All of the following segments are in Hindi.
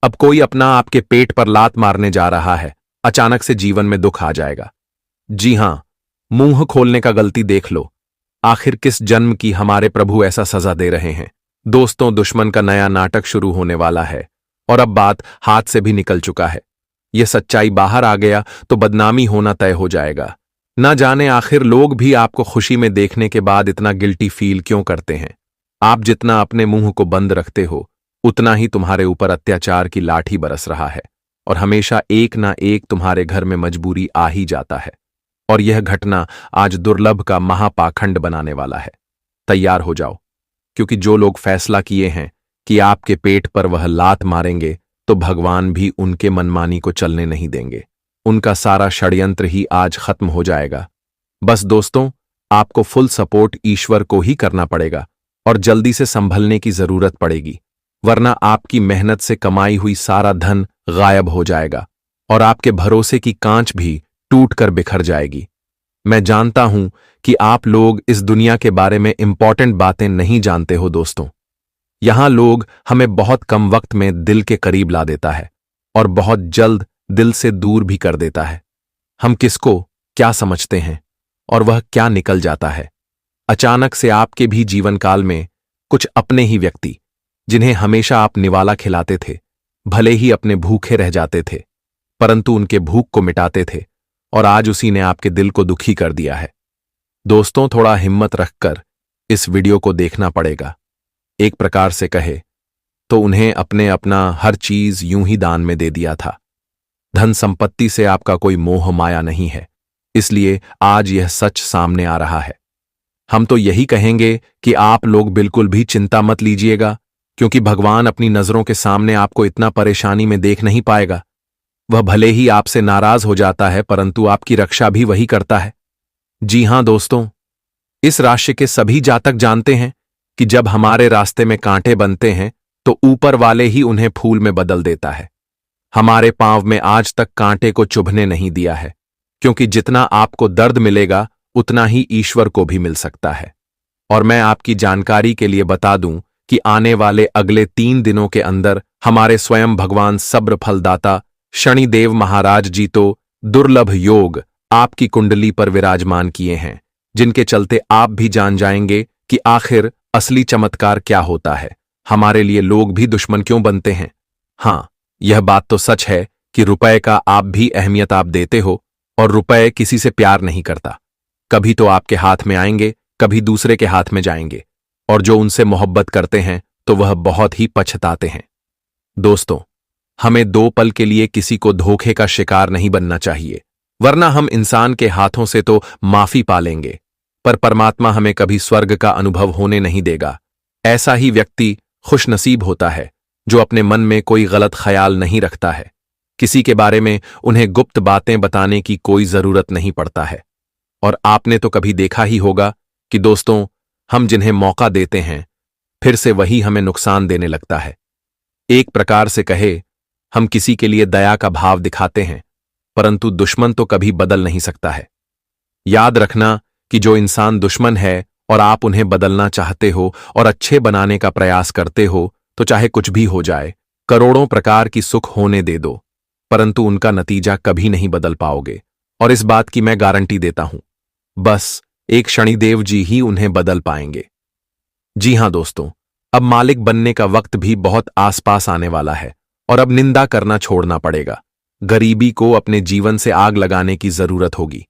अब कोई अपना आपके पेट पर लात मारने जा रहा है। अचानक से जीवन में दुख आ जाएगा। जी हां, मुंह खोलने का गलती देख लो। आखिर किस जन्म की हमारे प्रभु ऐसा सजा दे रहे हैं। दोस्तों, दुश्मन का नया नाटक शुरू होने वाला है और अब बात हाथ से भी निकल चुका है। यह सच्चाई बाहर आ गया तो बदनामी होना तय हो जाएगा। ना जाने आखिर लोग भी आपको खुशी में देखने के बाद इतना गिल्टी फील क्यों करते हैं। आप जितना अपने मुंह को बंद रखते हो, उतना ही तुम्हारे ऊपर अत्याचार की लाठी बरस रहा है और हमेशा एक ना एक तुम्हारे घर में मजबूरी आ ही जाता है। और यह घटना आज दुर्लभ का महापाखंड बनाने वाला है। तैयार हो जाओ, क्योंकि जो लोग फैसला किए हैं कि आपके पेट पर वह लात मारेंगे, तो भगवान भी उनके मनमानी को चलने नहीं देंगे। उनका सारा षड्यंत्र ही आज खत्म हो जाएगा। बस दोस्तों, आपको फुल सपोर्ट ईश्वर को ही करना पड़ेगा और जल्दी से संभलने की जरूरत पड़ेगी, वरना आपकी मेहनत से कमाई हुई सारा धन गायब हो जाएगा और आपके भरोसे की कांच भी टूट कर बिखर जाएगी। मैं जानता हूं कि आप लोग इस दुनिया के बारे में इंपॉर्टेंट बातें नहीं जानते हो दोस्तों। यहां लोग हमें बहुत कम वक्त में दिल के करीब ला देता है और बहुत जल्द दिल से दूर भी कर देता है। हम किसको क्या समझते हैं और वह क्या निकल जाता है। अचानक से आपके भी जीवन काल में कुछ अपने ही व्यक्ति, जिन्हें हमेशा आप निवाला खिलाते थे, भले ही अपने भूखे रह जाते थे, परंतु उनके भूख को मिटाते थे, और आज उसी ने आपके दिल को दुखी कर दिया है। दोस्तों, थोड़ा हिम्मत रखकर इस वीडियो को देखना पड़ेगा। एक प्रकार से कहे तो उन्हें अपना हर चीज यूं ही दान में दे दिया था। धन संपत्ति से आपका कोई मोह माया नहीं है, इसलिए आज यह सच सामने आ रहा है। हम तो यही कहेंगे कि आप लोग बिल्कुल भी चिंता मत लीजिएगा, क्योंकि भगवान अपनी नजरों के सामने आपको इतना परेशानी में देख नहीं पाएगा। वह भले ही आपसे नाराज हो जाता है, परंतु आपकी रक्षा भी वही करता है। जी हां दोस्तों, इस राशि के सभी जातक जानते हैं कि जब हमारे रास्ते में कांटे बनते हैं तो ऊपर वाले ही उन्हें फूल में बदल देता है। हमारे पांव में आज तक कांटे को चुभने नहीं दिया है, क्योंकि जितना आपको दर्द मिलेगा उतना ही ईश्वर को भी मिल सकता है। और मैं आपकी जानकारी के लिए बता दूं कि आने वाले अगले 3 दिनों के अंदर हमारे स्वयं भगवान सब्र फलदाता शनिदेव महाराज जी तो दुर्लभ योग आपकी कुंडली पर विराजमान किए हैं, जिनके चलते आप भी जान जाएंगे कि आखिर असली चमत्कार क्या होता है। हमारे लिए लोग भी दुश्मन क्यों बनते हैं। हां, यह बात तो सच है कि रुपए का आप भी अहमियत आप देते हो, और रुपए किसी से प्यार नहीं करता। कभी तो आपके हाथ में आएंगे, कभी दूसरे के हाथ में जाएंगे, और जो उनसे मोहब्बत करते हैं तो वह बहुत ही पछताते हैं। दोस्तों, हमें 2 पल के लिए किसी को धोखे का शिकार नहीं बनना चाहिए, वरना हम इंसान के हाथों से तो माफी पा लेंगे, पर परमात्मा हमें कभी स्वर्ग का अनुभव होने नहीं देगा। ऐसा ही व्यक्ति खुशनसीब होता है जो अपने मन में कोई गलत ख्याल नहीं रखता है। किसी के बारे में उन्हें गुप्त बातें बताने की कोई जरूरत नहीं पड़ता है। और आपने तो कभी देखा ही होगा कि दोस्तों, हम जिन्हें मौका देते हैं, फिर से वही हमें नुकसान देने लगता है। एक प्रकार से कहे, हम किसी के लिए दया का भाव दिखाते हैं, परंतु दुश्मन तो कभी बदल नहीं सकता है। याद रखना कि जो इंसान दुश्मन है और आप उन्हें बदलना चाहते हो और अच्छे बनाने का प्रयास करते हो, तो चाहे कुछ भी हो जाए, करोड़ों प्रकार की सुख होने दे दो, परंतु उनका नतीजा कभी नहीं बदल पाओगे। और इस बात की मैं गारंटी देता हूं। बस एक शनिदेव जी ही उन्हें बदल पाएंगे। जी हां दोस्तों, अब मालिक बनने का वक्त भी बहुत आसपास आने वाला है और अब निंदा करना छोड़ना पड़ेगा। गरीबी को अपने जीवन से आग लगाने की जरूरत होगी।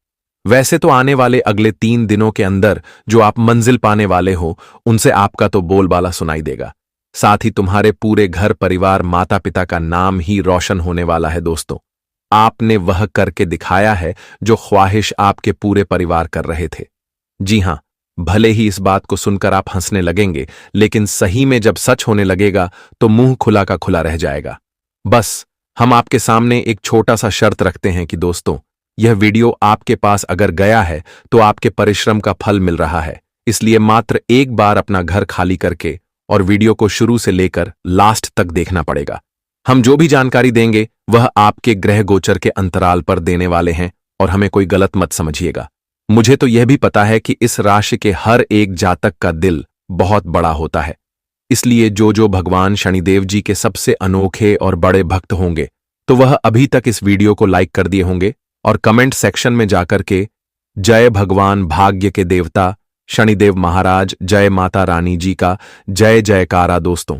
वैसे तो आने वाले अगले 3 दिनों के अंदर जो आप मंजिल पाने वाले हो, उनसे आपका तो बोलबाला सुनाई देगा। साथ ही तुम्हारे पूरे घर परिवार माता पिता का नाम ही रोशन होने वाला है। दोस्तों, आपने वह करके दिखाया है जो ख्वाहिश आपके पूरे परिवार कर रहे थे। जी हां, भले ही इस बात को सुनकर आप हंसने लगेंगे, लेकिन सही में जब सच होने लगेगा तो मुंह खुला का खुला रह जाएगा। बस हम आपके सामने एक छोटा सा शर्त रखते हैं कि दोस्तों, यह वीडियो आपके पास अगर गया है तो आपके परिश्रम का फल मिल रहा है। इसलिए मात्र एक बार अपना घर खाली करके और वीडियो को शुरू से लेकर लास्ट तक देखना पड़ेगा। हम जो भी जानकारी देंगे वह आपके ग्रह गोचर के अंतराल पर देने वाले हैं, और हमें कोई गलत मत समझिएगा। मुझे तो यह भी पता है कि इस राशि के हर एक जातक का दिल बहुत बड़ा होता है, इसलिए जो जो भगवान शनिदेव जी के सबसे अनोखे और बड़े भक्त होंगे तो वह अभी तक इस वीडियो को लाइक कर दिए होंगे और कमेंट सेक्शन में जाकर के जय भगवान भाग्य के देवता शनिदेव महाराज, जय माता रानी जी का जय जयकारा। दोस्तों,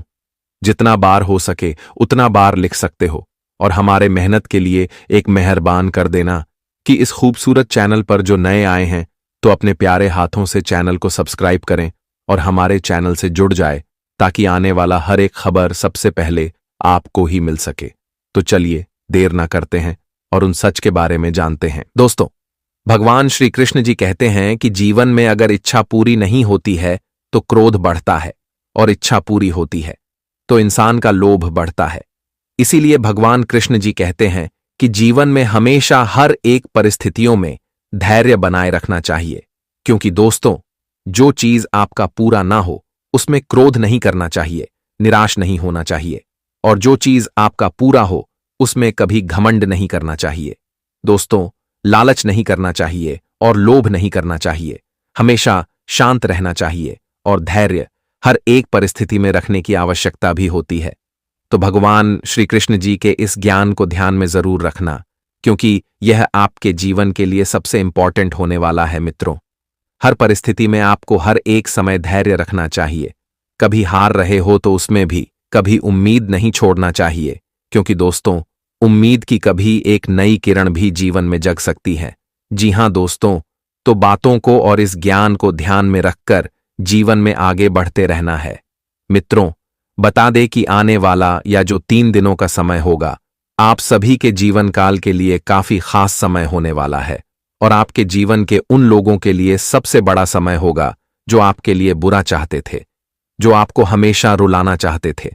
जितना बार हो सके उतना बार लिख सकते हो और हमारे मेहनत के लिए एक मेहरबान कर देना कि इस खूबसूरत चैनल पर जो नए आए हैं तो अपने प्यारे हाथों से चैनल को सब्सक्राइब करें और हमारे चैनल से जुड़ जाए ताकि आने वाला हर एक खबर सबसे पहले आपको ही मिल सके। तो चलिए देर ना करते हैं और उन सच के बारे में जानते हैं। दोस्तों, भगवान श्री कृष्ण जी कहते हैं कि जीवन में अगर इच्छा पूरी नहीं होती है तो क्रोध बढ़ता है और इच्छा पूरी होती है तो इंसान का लोभ बढ़ता है। इसीलिए भगवान कृष्ण जी कहते हैं कि जीवन में हमेशा हर एक परिस्थितियों में धैर्य बनाए रखना चाहिए, क्योंकि दोस्तों, जो चीज आपका पूरा ना हो उसमें क्रोध नहीं करना चाहिए, निराश नहीं होना चाहिए, और जो चीज आपका पूरा हो उसमें कभी घमंड नहीं करना चाहिए। दोस्तों, लालच नहीं करना चाहिए और लोभ नहीं करना चाहिए। हमेशा शांत रहना चाहिए और धैर्य हर एक परिस्थिति में रखने की आवश्यकता भी होती है। तो भगवान श्री कृष्ण जी के इस ज्ञान को ध्यान में जरूर रखना, क्योंकि यह आपके जीवन के लिए सबसे इंपॉर्टेंट होने वाला है। मित्रों, हर परिस्थिति में आपको हर एक समय धैर्य रखना चाहिए। कभी हार रहे हो तो उसमें भी कभी उम्मीद नहीं छोड़ना चाहिए, क्योंकि दोस्तों, उम्मीद की कभी एक नई किरण भी जीवन में जग सकती है। जी हां दोस्तों, तो बातों को और इस ज्ञान को ध्यान में रखकर जीवन में आगे बढ़ते रहना है। मित्रों, बता दे कि आने वाला या जो 3 दिनों का समय होगा आप सभी के जीवन काल के लिए काफी खास समय होने वाला है और आपके जीवन के उन लोगों के लिए सबसे बड़ा समय होगा जो आपके लिए बुरा चाहते थे, जो आपको हमेशा रुलाना चाहते थे।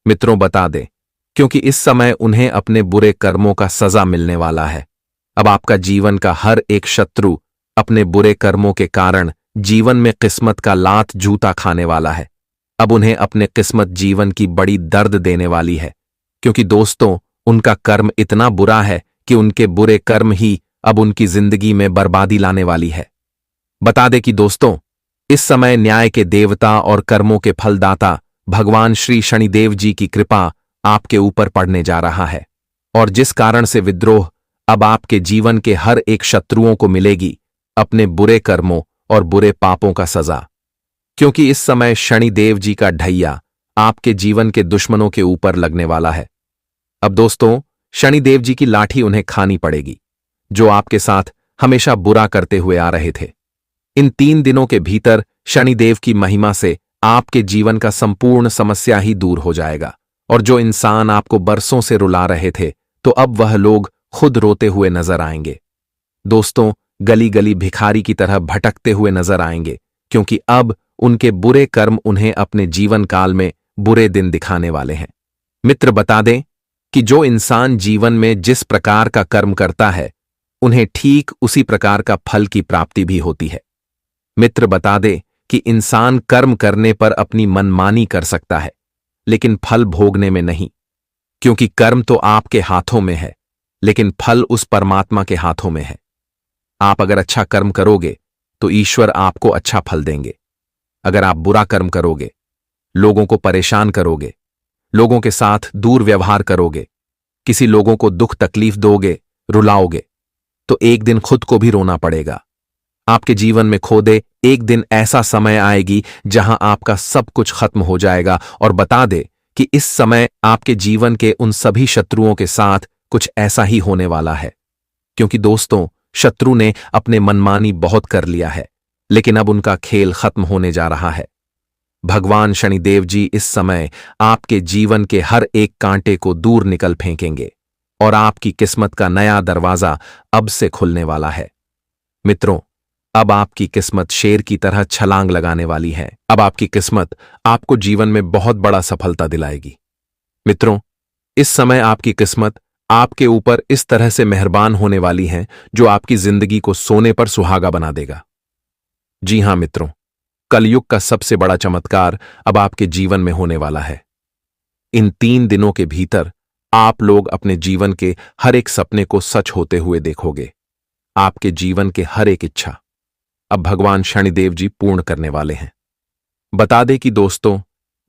मित्रों, बता दें, क्योंकि इस समय उन्हें अपने बुरे कर्मों का सजा मिलने वाला है। अब आपका जीवन का हर एक शत्रु अपने बुरे कर्मों के कारण जीवन में किस्मत का लात जूता खाने वाला है। अब उन्हें अपने किस्मत जीवन की बड़ी दर्द देने वाली है, क्योंकि दोस्तों, उनका कर्म इतना बुरा है कि उनके बुरे कर्म ही अब उनकी जिंदगी में बर्बादी लाने वाली है। बता दे कि दोस्तों, इस समय न्याय के देवता और कर्मों के फलदाता भगवान श्री शनिदेव जी की कृपा आपके ऊपर पड़ने जा रहा है, और जिस कारण से विद्रोह अब आपके जीवन के हर एक शत्रुओं को मिलेगी अपने बुरे कर्मों और बुरे पापों का सजा, क्योंकि इस समय शनिदेव जी का ढैया आपके जीवन के दुश्मनों के ऊपर लगने वाला है। अब दोस्तों, शनिदेव जी की लाठी उन्हें खानी पड़ेगी जो आपके साथ हमेशा बुरा करते हुए आ रहे थे। इन 3 दिनों के भीतर शनिदेव की महिमा से आपके जीवन का संपूर्ण समस्या ही दूर हो जाएगा, और जो इंसान आपको बरसों से रुला रहे थे तो अब वह लोग खुद रोते हुए नजर आएंगे। दोस्तों, गली गली भिखारी की तरह भटकते हुए नजर आएंगे, क्योंकि अब उनके बुरे कर्म उन्हें अपने जीवन काल में बुरे दिन दिखाने वाले हैं। मित्र, बता दें कि जो इंसान जीवन में जिस प्रकार का कर्म करता है उन्हें ठीक उसी प्रकार का फल की प्राप्ति भी होती है। मित्र, बता दे कि इंसान कर्म करने पर अपनी मनमानी कर सकता है, लेकिन फल भोगने में नहीं, क्योंकि कर्म तो आपके हाथों में है लेकिन फल उस परमात्मा के हाथों में है। आप अगर अच्छा कर्म करोगे तो ईश्वर आपको अच्छा फल देंगे। अगर आप बुरा कर्म करोगे, लोगों को परेशान करोगे, लोगों के साथ दुर्व्यवहार करोगे, किसी लोगों को दुख तकलीफ दोगे, रुलाओगे, तो एक दिन खुद को भी रोना पड़ेगा। आपके जीवन में खोदे एक दिन ऐसा समय आएगी जहां आपका सब कुछ खत्म हो जाएगा। और बता दे कि इस समय आपके जीवन के उन सभी शत्रुओं के साथ कुछ ऐसा ही होने वाला है, क्योंकि दोस्तों, शत्रु ने अपने मनमानी बहुत कर लिया है, लेकिन अब उनका खेल खत्म होने जा रहा है। भगवान शनिदेव जी इस समय आपके जीवन के हर एक कांटे को दूर निकल फेंकेंगे और आपकी किस्मत का नया दरवाजा अब से खुलने वाला है। मित्रों, अब आपकी किस्मत शेर की तरह छलांग लगाने वाली है। अब आपकी किस्मत आपको जीवन में बहुत बड़ा सफलता दिलाएगी। मित्रों, इस समय आपकी किस्मत आपके ऊपर इस तरह से मेहरबान होने वाली है जो आपकी जिंदगी को सोने पर सुहागा बना देगा। जी हां मित्रों, कलयुग का सबसे बड़ा चमत्कार अब आपके जीवन में होने वाला है। इन 3 दिनों के भीतर आप लोग अपने जीवन के हर एक सपने को सच होते हुए देखोगे। आपके जीवन के हर एक इच्छा अब भगवान शनिदेव जी पूर्ण करने वाले हैं। बता दें कि दोस्तों,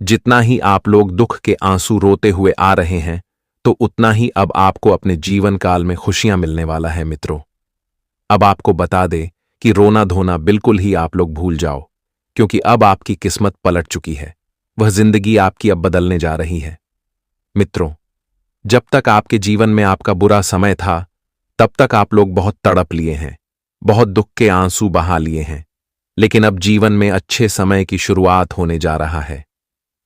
जितना ही आप लोग दुख के आंसू रोते हुए आ रहे हैं, तो उतना ही अब आपको अपने जीवन काल में खुशियां मिलने वाला है मित्रों। अब आपको बता दे कि रोना धोना बिल्कुल ही आप लोग भूल जाओ, क्योंकि अब आपकी किस्मत पलट चुकी है। वह जिंदगी आपकी अब बदलने जा रही है। मित्रों, जब तक आपके जीवन में आपका बुरा समय था, तब तक आप लोग बहुत तड़प लिए हैं, बहुत दुख के आंसू बहा लिए हैं। लेकिन अब जीवन में अच्छे समय की शुरुआत होने जा रहा है।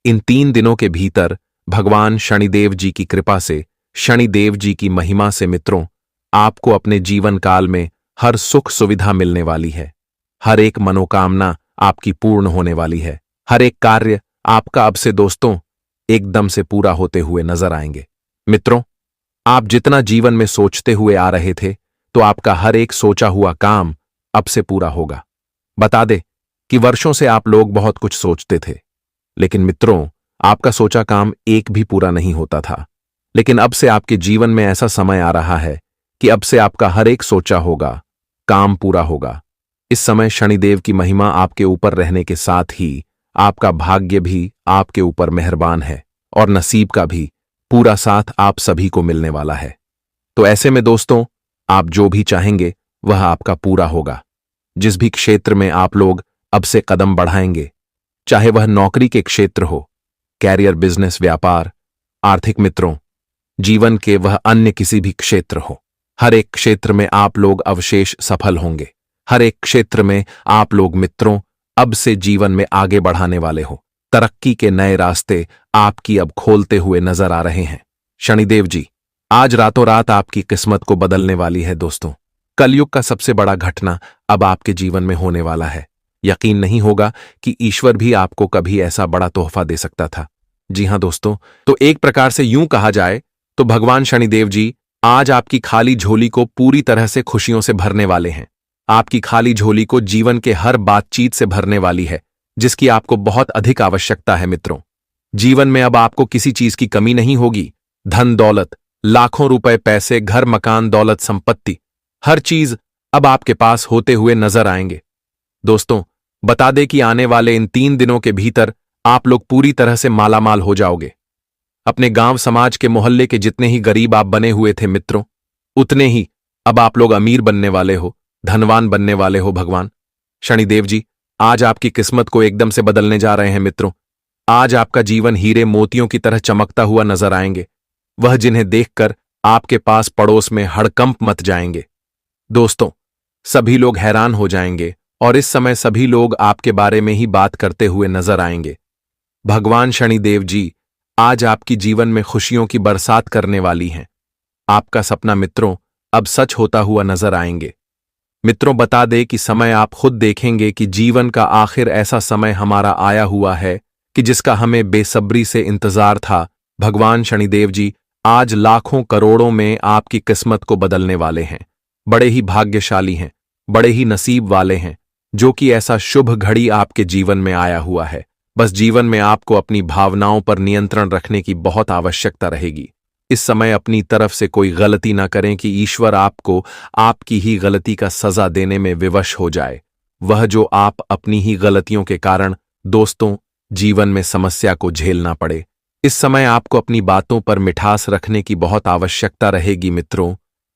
इन 3 दिनों के भीतर भगवान शनिदेव जी की कृपा से, शनिदेव जी की महिमा से मित्रों, आपको अपने जीवन काल में हर सुख सुविधा मिलने वाली है। हर एक मनोकामना आपकी पूर्ण होने वाली है। हर एक कार्य आपका अब से दोस्तों एकदम से पूरा होते हुए नजर आएंगे। मित्रों, आप जितना जीवन में सोचते हुए आ रहे थे, तो आपका हर एक सोचा हुआ काम अब से पूरा होगा। बता दे कि वर्षों से आप लोग बहुत कुछ सोचते थे, लेकिन मित्रों, आपका सोचा काम एक भी पूरा नहीं होता था। लेकिन अब से आपके जीवन में ऐसा समय आ रहा है कि अब से आपका हर एक सोचा होगा काम पूरा होगा। इस समय शनिदेव की महिमा आपके ऊपर रहने के साथ ही आपका भाग्य भी आपके ऊपर मेहरबान है और नसीब का भी पूरा साथ आप सभी को मिलने वाला है। तो ऐसे में दोस्तों, आप जो भी चाहेंगे वह आपका पूरा होगा। जिस भी क्षेत्र में आप लोग अब से कदम बढ़ाएंगे, चाहे वह नौकरी के क्षेत्र हो, कैरियर, बिजनेस, व्यापार, आर्थिक मित्रों, जीवन के वह अन्य किसी भी क्षेत्र हो, हर एक क्षेत्र में आप लोग अवशेष सफल होंगे। हर एक क्षेत्र में आप लोग मित्रों अब से जीवन में आगे बढ़ाने वाले हो। तरक्की के नए रास्ते आपकी अब खोलते हुए नजर आ रहे हैं। शनिदेव जी आज रातों रात आपकी किस्मत को बदलने वाली है दोस्तों। कलयुग का सबसे बड़ा घटना अब आपके जीवन में होने वाला है। यकीन नहीं होगा कि ईश्वर भी आपको कभी ऐसा बड़ा तोहफा दे सकता था। जी हां दोस्तों, तो एक प्रकार से यूं कहा जाए तो भगवान शनिदेव जी आज आपकी खाली झोली को पूरी तरह से खुशियों से भरने वाले हैं। आपकी खाली झोली को जीवन के हर बातचीत से भरने वाली है, जिसकी आपको बहुत अधिक आवश्यकता है मित्रों। जीवन में अब आपको किसी चीज की कमी नहीं होगी। धन दौलत, लाखों रुपए, पैसे, घर, मकान, दौलत, संपत्ति, हर चीज अब आपके पास होते हुए नजर आएंगे। दोस्तों, बता दे कि आने वाले इन 3 दिनों के भीतर आप लोग पूरी तरह से मालामाल हो जाओगे। अपने गांव, समाज के, मोहल्ले के जितने ही गरीब आप बने हुए थे मित्रों, उतने ही अब आप लोग अमीर बनने वाले हो, धनवान बनने वाले हो। भगवान शनिदेव जी आज आपकी किस्मत को एकदम से बदलने जा रहे हैं मित्रों। आज आपका जीवन हीरे मोतियों की तरह चमकता हुआ नजर आएंगे, वह जिन्हें देखकर आपके पास पड़ोस में हड़कंप मच जाएंगे। दोस्तों, सभी लोग हैरान हो जाएंगे और इस समय सभी लोग आपके बारे में ही बात करते हुए नजर आएंगे। भगवान शनिदेव जी आज आपकी जीवन में खुशियों की बरसात करने वाली हैं। आपका सपना मित्रों अब सच होता हुआ नजर आएंगे। मित्रों, बता दे कि समय आप खुद देखेंगे कि जीवन का आखिर ऐसा समय हमारा आया हुआ है कि जिसका हमें बेसब्री से इंतजार था। भगवान शनिदेव जी आज लाखों करोड़ों में आपकी किस्मत को बदलने वाले हैं। बड़े ही भाग्यशाली हैं, बड़े ही नसीब वाले हैं, जो कि ऐसा शुभ घड़ी आपके जीवन में आया हुआ है। बस जीवन में आपको अपनी भावनाओं पर नियंत्रण रखने की बहुत आवश्यकता रहेगी। इस समय अपनी तरफ से कोई गलती ना करें कि ईश्वर आपको आपकी ही गलती का सजा देने में विवश हो जाए। वह जो आप अपनी ही गलतियों के कारण दोस्तों जीवन में समस्या को झेलना पड़े। इस समय आपको अपनी बातों पर मिठास रखने की बहुत आवश्यकता रहेगी मित्रों।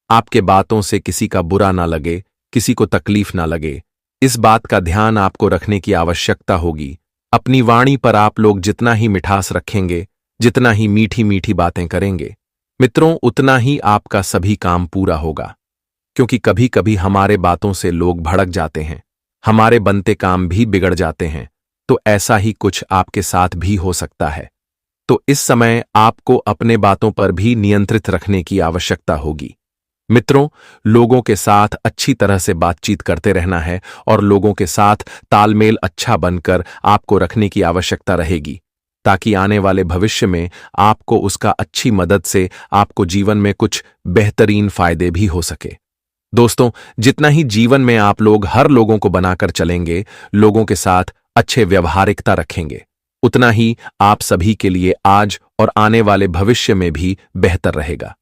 आपके बातों से किसी का बुरा ना लगे, किसी को तकलीफ ना लगे, इस बात का ध्यान आपको रखने की आवश्यकता होगी। अपनी वाणी पर आप लोग जितना ही मिठास रखेंगे, जितना ही मीठी मीठी बातें करेंगे मित्रों, उतना ही आपका सभी काम पूरा होगा। क्योंकि कभी कभी हमारे बातों से लोग भड़क जाते हैं, हमारे बनते काम भी बिगड़ जाते हैं। तो ऐसा ही कुछ आपके साथ भी हो सकता है। तो इस समय आपको अपने बातों पर भी नियंत्रित रखने की आवश्यकता होगी। मित्रों, लोगों के साथ अच्छी तरह से बातचीत करते रहना है और लोगों के साथ तालमेल अच्छा बनकर आपको रखने की आवश्यकता रहेगी, ताकि आने वाले भविष्य में आपको उसका अच्छी मदद से आपको जीवन में कुछ बेहतरीन फायदे भी हो सके। दोस्तों, जितना ही जीवन में आप लोग हर लोगों को बनाकर चलेंगे, लोगों के साथ अच्छे व्यवहारिकता रखेंगे, उतना ही आप सभी के लिए आज और आने वाले भविष्य में भी बेहतर रहेगा।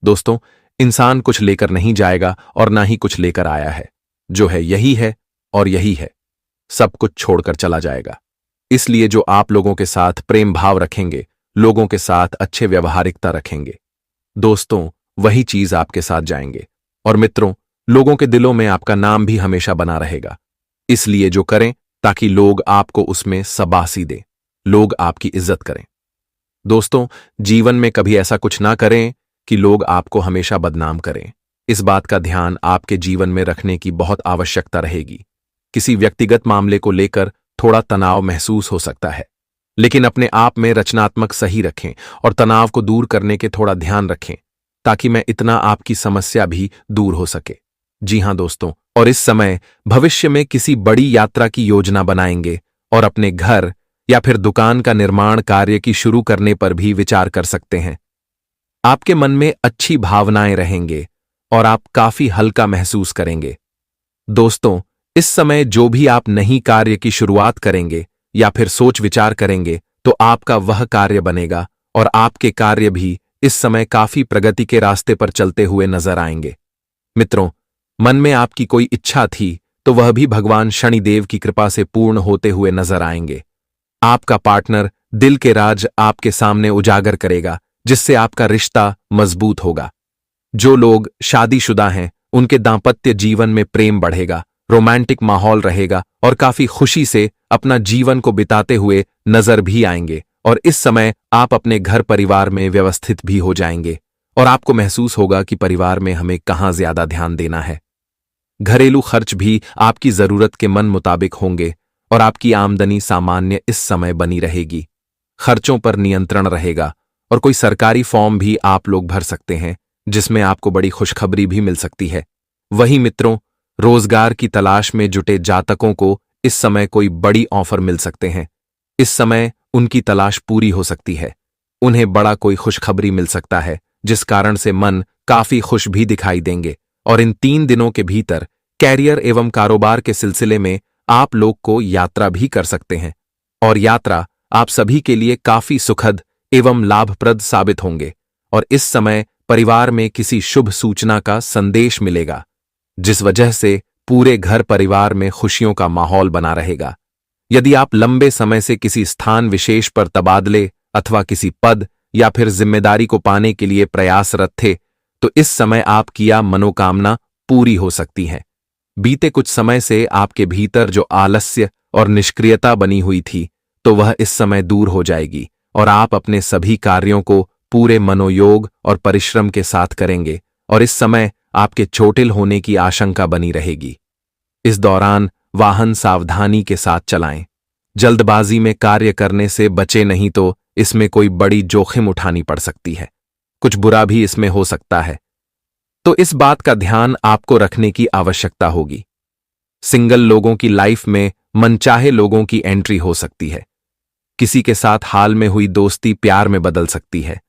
दोस्तों, इंसान कुछ लेकर नहीं जाएगा और ना ही कुछ लेकर आया है। जो है यही है और यही है, सब कुछ छोड़कर चला जाएगा। इसलिए जो आप लोगों के साथ प्रेम भाव रखेंगे, लोगों के साथ अच्छे व्यवहारिकता रखेंगे, दोस्तों, वही चीज आपके साथ जाएंगे। और मित्रों, लोगों के दिलों में आपका नाम भी हमेशा बना रहेगा। इसलिए जो करें ताकि लोग आपको उसमें शाबाशी दें, लोग आपकी इज्जत करें। दोस्तों, जीवन में कभी ऐसा कुछ ना करें कि लोग आपको हमेशा बदनाम करें। इस बात का ध्यान आपके जीवन में रखने की बहुत आवश्यकता रहेगी। किसी व्यक्तिगत मामले को लेकर थोड़ा तनाव महसूस हो सकता है, लेकिन अपने आप में रचनात्मक सही रखें और तनाव को दूर करने के थोड़ा ध्यान रखें, ताकि मैं इतना आपकी समस्या भी दूर हो सके। जी हां दोस्तों, और इस समय भविष्य में किसी बड़ी यात्रा की योजना बनाएंगे और अपने घर या फिर दुकान का निर्माण कार्य की शुरू करने पर भी विचार कर सकते हैं। आपके मन में अच्छी भावनाएं रहेंगे और आप काफी हल्का महसूस करेंगे। दोस्तों, इस समय जो भी आप नई कार्य की शुरुआत करेंगे या फिर सोच विचार करेंगे, तो आपका वह कार्य बनेगा और आपके कार्य भी इस समय काफी प्रगति के रास्ते पर चलते हुए नजर आएंगे। मित्रों, मन में आपकी कोई इच्छा थी तो वह भी भगवान शनिदेव की कृपा से पूर्ण होते हुए नजर आएंगे। आपका पार्टनर दिल के राज आपके सामने उजागर करेगा, जिससे आपका रिश्ता मजबूत होगा। जो लोग शादीशुदा हैं, उनके दांपत्य जीवन में प्रेम बढ़ेगा, रोमांटिक माहौल रहेगा और काफी खुशी से अपना जीवन को बिताते हुए नजर भी आएंगे। और इस समय आप अपने घर परिवार में व्यवस्थित भी हो जाएंगे और आपको महसूस होगा कि परिवार में हमें कहाँ ज्यादा ध्यान देना है। घरेलू खर्च भी आपकी जरूरत के मन मुताबिक होंगे और आपकी आमदनी सामान्य इस समय बनी रहेगी। खर्चों पर नियंत्रण रहेगा और कोई सरकारी फॉर्म भी आप लोग भर सकते हैं, जिसमें आपको बड़ी खुशखबरी भी मिल सकती है। वहीं मित्रों, रोजगार की तलाश में जुटे जातकों को इस समय कोई बड़ी ऑफर मिल सकते हैं। इस समय उनकी तलाश पूरी हो सकती है। उन्हें बड़ा कोई खुशखबरी मिल सकता है, जिस कारण से मन काफी खुश भी दिखाई देंगे। और इन 3 दिनों के भीतर कैरियर एवं कारोबार के सिलसिले में आप लोग को यात्रा भी कर सकते हैं और यात्रा आप सभी के लिए काफी सुखद एवं लाभप्रद साबित होंगे। और इस समय परिवार में किसी शुभ सूचना का संदेश मिलेगा, जिस वजह से पूरे घर परिवार में खुशियों का माहौल बना रहेगा। यदि आप लंबे समय से किसी स्थान विशेष पर तबादले अथवा किसी पद या फिर जिम्मेदारी को पाने के लिए प्रयासरत थे, तो इस समय आपकी यह मनोकामना पूरी हो सकती है। बीते कुछ समय से आपके भीतर जो आलस्य और निष्क्रियता बनी हुई थी, तो वह इस समय दूर हो जाएगी और आप अपने सभी कार्यों को पूरे मनोयोग और परिश्रम के साथ करेंगे। और इस समय आपके चोटिल होने की आशंका बनी रहेगी। इस दौरान वाहन सावधानी के साथ चलाएं। जल्दबाजी में कार्य करने से बचे, नहीं तो इसमें कोई बड़ी जोखिम उठानी पड़ सकती है। कुछ बुरा भी इसमें हो सकता है, तो इस बात का ध्यान आपको रखने की आवश्यकता होगी। सिंगल लोगों की लाइफ में मनचाहे लोगों की एंट्री हो सकती है। किसी के साथ हाल में हुई दोस्ती प्यार में बदल सकती है,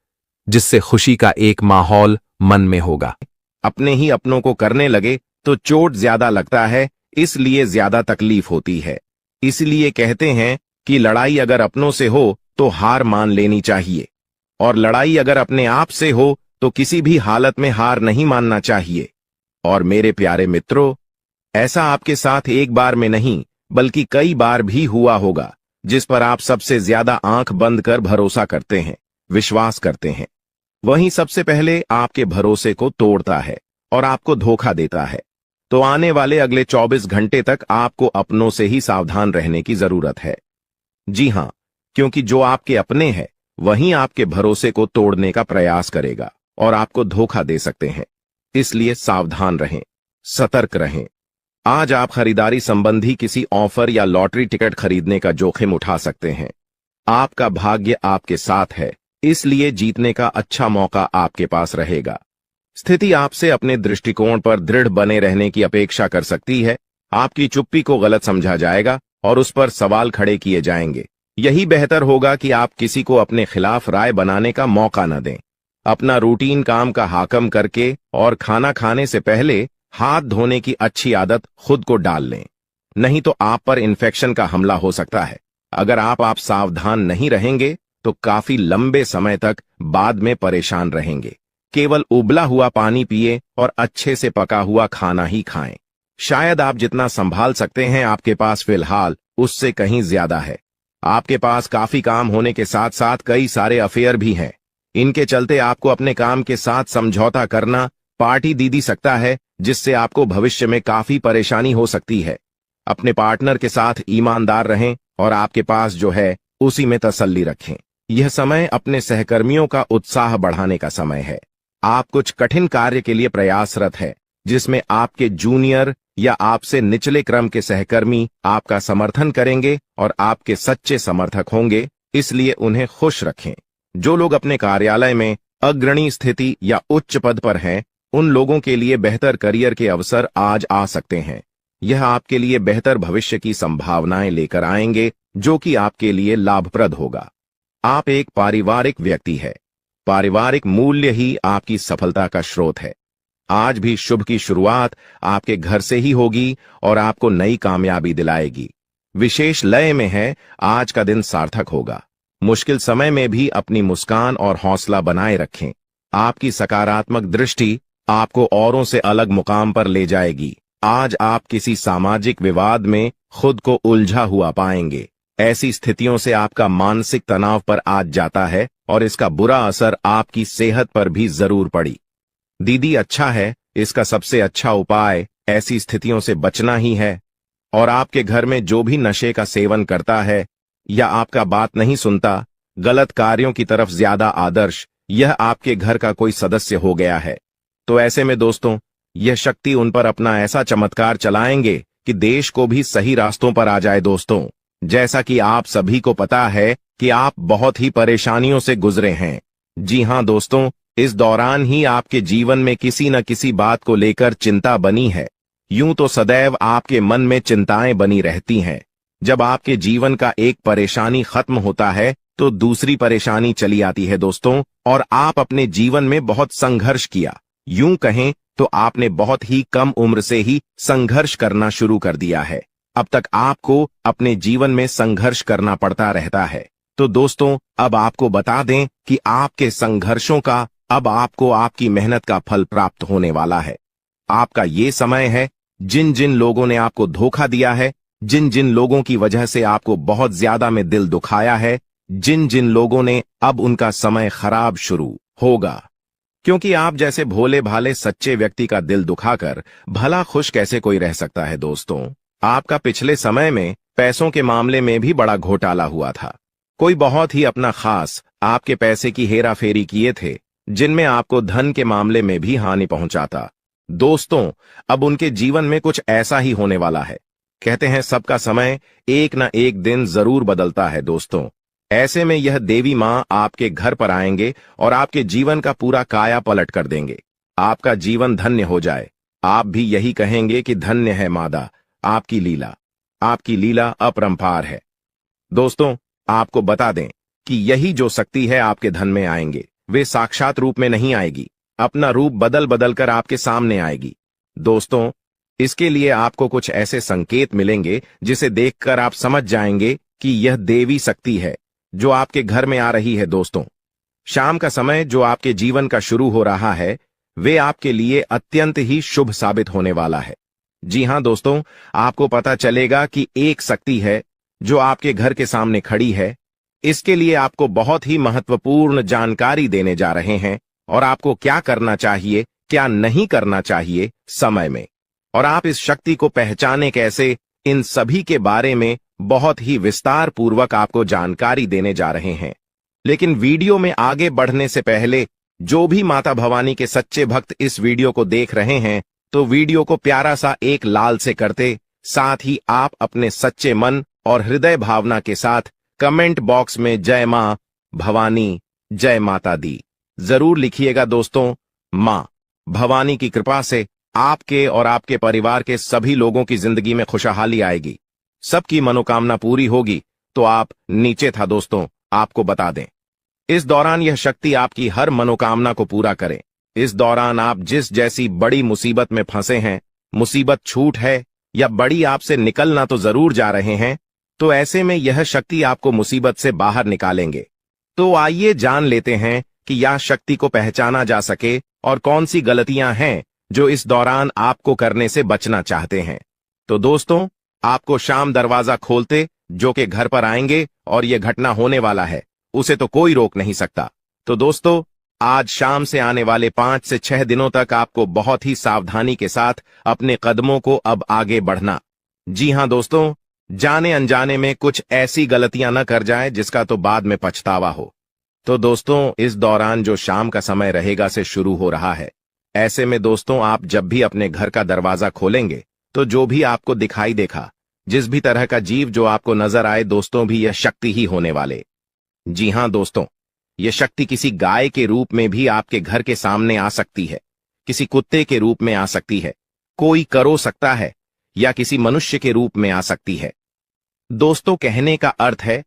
जिससे खुशी का एक माहौल मन में होगा। अपने ही अपनों को करने लगे तो चोट ज्यादा लगता है, इसलिए ज्यादा तकलीफ होती है। इसलिए कहते हैं कि लड़ाई अगर अपनों से हो तो हार मान लेनी चाहिए, और लड़ाई अगर अपने आप से हो तो किसी भी हालत में हार नहीं मानना चाहिए। और मेरे प्यारे मित्रों, ऐसा आपके साथ एक बार में नहीं बल्कि कई बार भी हुआ होगा, जिस पर आप सबसे ज्यादा आंख बंद कर भरोसा करते हैं, विश्वास करते हैं। वहीं सबसे पहले आपके भरोसे को तोड़ता है और आपको धोखा देता है। तो आने वाले अगले 24 घंटे तक आपको अपनों से ही सावधान रहने की जरूरत है। जी हां, क्योंकि जो आपके अपने हैं वहीं आपके भरोसे को तोड़ने का प्रयास करेगा और आपको धोखा दे सकते हैं। इसलिए सावधान रहें, सतर्क रहें। आज आप खरीदारी संबंधी किसी ऑफर या लॉटरी टिकट खरीदने का जोखिम उठा सकते हैं। आपका भाग्य आपके साथ है, इसलिए जीतने का अच्छा मौका आपके पास रहेगा। स्थिति आपसे अपने दृष्टिकोण पर दृढ़ बने रहने की अपेक्षा कर सकती है। आपकी चुप्पी को गलत समझा जाएगा और उस पर सवाल खड़े किए जाएंगे। यही बेहतर होगा कि आप किसी को अपने खिलाफ राय बनाने का मौका न दें। अपना रूटीन काम का हाकम करके और खाना खाने से पहले हाथ धोने की अच्छी आदत खुद को डाल लें, नहीं तो आप पर इन्फेक्शन का हमला हो सकता है। अगर आप सावधान नहीं रहेंगे तो काफी लंबे समय तक बाद में परेशान रहेंगे। केवल उबला हुआ पानी पिए और अच्छे से पका हुआ खाना ही खाएं। शायद आप जितना संभाल सकते हैं आपके पास फिलहाल उससे कहीं ज्यादा है। आपके पास काफी काम होने के साथ साथ कई सारे अफेयर भी हैं। इनके चलते आपको अपने काम के साथ समझौता करना पार्टी दे सकता है, जिससे आपको भविष्य में काफी परेशानी हो सकती है। अपने पार्टनर के साथ ईमानदार रहें और आपके पास जो है उसी में तसल्ली रखें। यह समय अपने सहकर्मियों का उत्साह बढ़ाने का समय है। आप कुछ कठिन कार्य के लिए प्रयासरत है, जिसमें आपके जूनियर या आपसे निचले क्रम के सहकर्मी आपका समर्थन करेंगे और आपके सच्चे समर्थक होंगे, इसलिए उन्हें खुश रखें। जो लोग अपने कार्यालय में अग्रणी स्थिति या उच्च पद पर हैं, उन लोगों के लिए बेहतर करियर के अवसर आज आ सकते हैं। यह आपके लिए बेहतर भविष्य की संभावनाएं लेकर आएंगे, जो कि आपके लिए लाभप्रद होगा। आप एक पारिवारिक व्यक्ति है। पारिवारिक मूल्य ही आपकी सफलता का स्रोत है। आज भी शुभ की शुरुआत आपके घर से ही होगी और आपको नई कामयाबी दिलाएगी। विशेष लय में है, आज का दिन सार्थक होगा। मुश्किल समय में भी अपनी मुस्कान और हौसला बनाए रखें। आपकी सकारात्मक दृष्टि आपको औरों से अलग मुकाम पर ले जाएगी। आज आप किसी सामाजिक विवाद में खुद को उलझा हुआ पाएंगे। ऐसी स्थितियों से आपका मानसिक तनाव पर आज जाता है और इसका बुरा असर आपकी सेहत पर भी जरूर पड़ी। दीदी अच्छा है, इसका सबसे अच्छा उपाय ऐसी स्थितियों से बचना ही है। और आपके घर में जो भी नशे का सेवन करता है या आपका बात नहीं सुनता, गलत कार्यों की तरफ ज्यादा आदर्श, यह आपके घर का कोई सदस्य हो गया है। तो ऐसे में दोस्तों, यह शक्ति उन पर अपना ऐसा चमत्कार चलाएंगे कि देश को भी सही रास्तों पर आ जाए। दोस्तों, जैसा कि आप सभी को पता है कि आप बहुत ही परेशानियों से गुजरे हैं। जी हां दोस्तों, इस दौरान ही आपके जीवन में किसी न किसी बात को लेकर चिंता बनी है। यूं तो सदैव आपके मन में चिंताएं बनी रहती हैं। जब आपके जीवन का एक परेशानी खत्म होता है तो दूसरी परेशानी चली आती है दोस्तों, और आप अपने जीवन में बहुत संघर्ष किया। यूं कहें तो आपने बहुत ही कम उम्र से ही संघर्ष करना शुरू कर दिया है। अब तक आपको अपने जीवन में संघर्ष करना पड़ता रहता है। तो दोस्तों, अब आपको बता दें कि आपके संघर्षों का अब आपको आपकी मेहनत का फल प्राप्त होने वाला है। आपका ये समय है, जिन जिन लोगों ने आपको धोखा दिया है, जिन जिन लोगों की वजह से आपको बहुत ज्यादा में दिल दुखाया है, जिन जिन लोगों ने, अब उनका समय खराब शुरू होगा। क्योंकि आप जैसे भोले भाले सच्चे व्यक्ति का दिल दुखाकर भला खुश कैसे कोई रह सकता है। दोस्तों, आपका पिछले समय में पैसों के मामले में भी बड़ा घोटाला हुआ था। कोई बहुत ही अपना खास आपके पैसे की हेरा फेरी किए थे, जिनमें आपको धन के मामले में भी हानि पहुंचाता। दोस्तों, अब उनके जीवन में कुछ ऐसा ही होने वाला है। कहते हैं सबका समय एक न एक दिन जरूर बदलता है। दोस्तों, ऐसे में यह देवी मां आपके घर पर आएंगे और आपके जीवन का पूरा काया पलट कर देंगे। आपका जीवन धन्य हो जाए। आप भी यही कहेंगे कि धन्य है मादा, आपकी लीला अपरंपार है। दोस्तों, आपको बता दें कि यही जो शक्ति है आपके धन में आएंगे, वे साक्षात रूप में नहीं आएगी, अपना रूप बदल बदल कर आपके सामने आएगी। दोस्तों, इसके लिए आपको कुछ ऐसे संकेत मिलेंगे जिसे देखकर आप समझ जाएंगे कि यह देवी शक्ति है जो आपके घर में आ रही है। दोस्तों, शाम का समय जो आपके जीवन का शुरू हो रहा है, वे आपके लिए अत्यंत ही शुभ साबित होने वाला है। जी हां दोस्तों, आपको पता चलेगा कि एक शक्ति है जो आपके घर के सामने खड़ी है। इसके लिए आपको बहुत ही महत्वपूर्ण जानकारी देने जा रहे हैं, और आपको क्या करना चाहिए, क्या नहीं करना चाहिए समय में, और आप इस शक्ति को पहचाने कैसे, इन सभी के बारे में बहुत ही विस्तार पूर्वक आपको जानकारी देने जा रहे हैं। लेकिन वीडियो में आगे बढ़ने से पहले जो भी माता भवानी के सच्चे भक्त इस वीडियो को देख रहे हैं, तो वीडियो को प्यारा सा एक लाल से करते, साथ ही आप अपने सच्चे मन और हृदय भावना के साथ कमेंट बॉक्स में जय मां भवानी, जय माता दी जरूर लिखिएगा। दोस्तों, मां भवानी की कृपा से आपके और आपके परिवार के सभी लोगों की जिंदगी में खुशहाली आएगी, सबकी मनोकामना पूरी होगी। तो आप नीचे था दोस्तों, आपको बता दें, इस दौरान यह शक्ति आपकी हर मनोकामना को पूरा करे। इस दौरान आप जिस जैसी बड़ी मुसीबत में फंसे हैं, मुसीबत छूट है या बड़ी आपसे निकलना तो जरूर जा रहे हैं, तो ऐसे में यह शक्ति आपको मुसीबत से बाहर निकालेंगे। तो आइए जान लेते हैं कि यह शक्ति को पहचाना जा सके और कौन सी गलतियां हैं जो इस दौरान आपको करने से बचना चाहते हैं। तो दोस्तों, आपको शाम दरवाजा खोलते जो कि घर पर आएंगे और यह घटना होने वाला है, उसे तो कोई रोक नहीं सकता। तो दोस्तों, आज शाम से आने वाले 5 से 6 दिनों तक आपको बहुत ही सावधानी के साथ अपने कदमों को अब आगे बढ़ना। जी हां दोस्तों, जाने अनजाने में कुछ ऐसी गलतियां न कर जाए जिसका तो बाद में पछतावा हो। तो दोस्तों, इस दौरान जो शाम का समय रहेगा से शुरू हो रहा है। ऐसे में दोस्तों, आप जब भी अपने घर का दरवाजा खोलेंगे तो जो भी आपको दिखाई देखा, जिस भी तरह का जीव जो आपको नजर आए दोस्तों, भी यह शक्ति ही होने वाले। जी हां दोस्तों, यह शक्ति किसी गाय के रूप में भी आपके घर के सामने आ सकती है, किसी कुत्ते के रूप में आ सकती है, कोई करो सकता है, या किसी मनुष्य के रूप में आ सकती है। दोस्तों, कहने का अर्थ है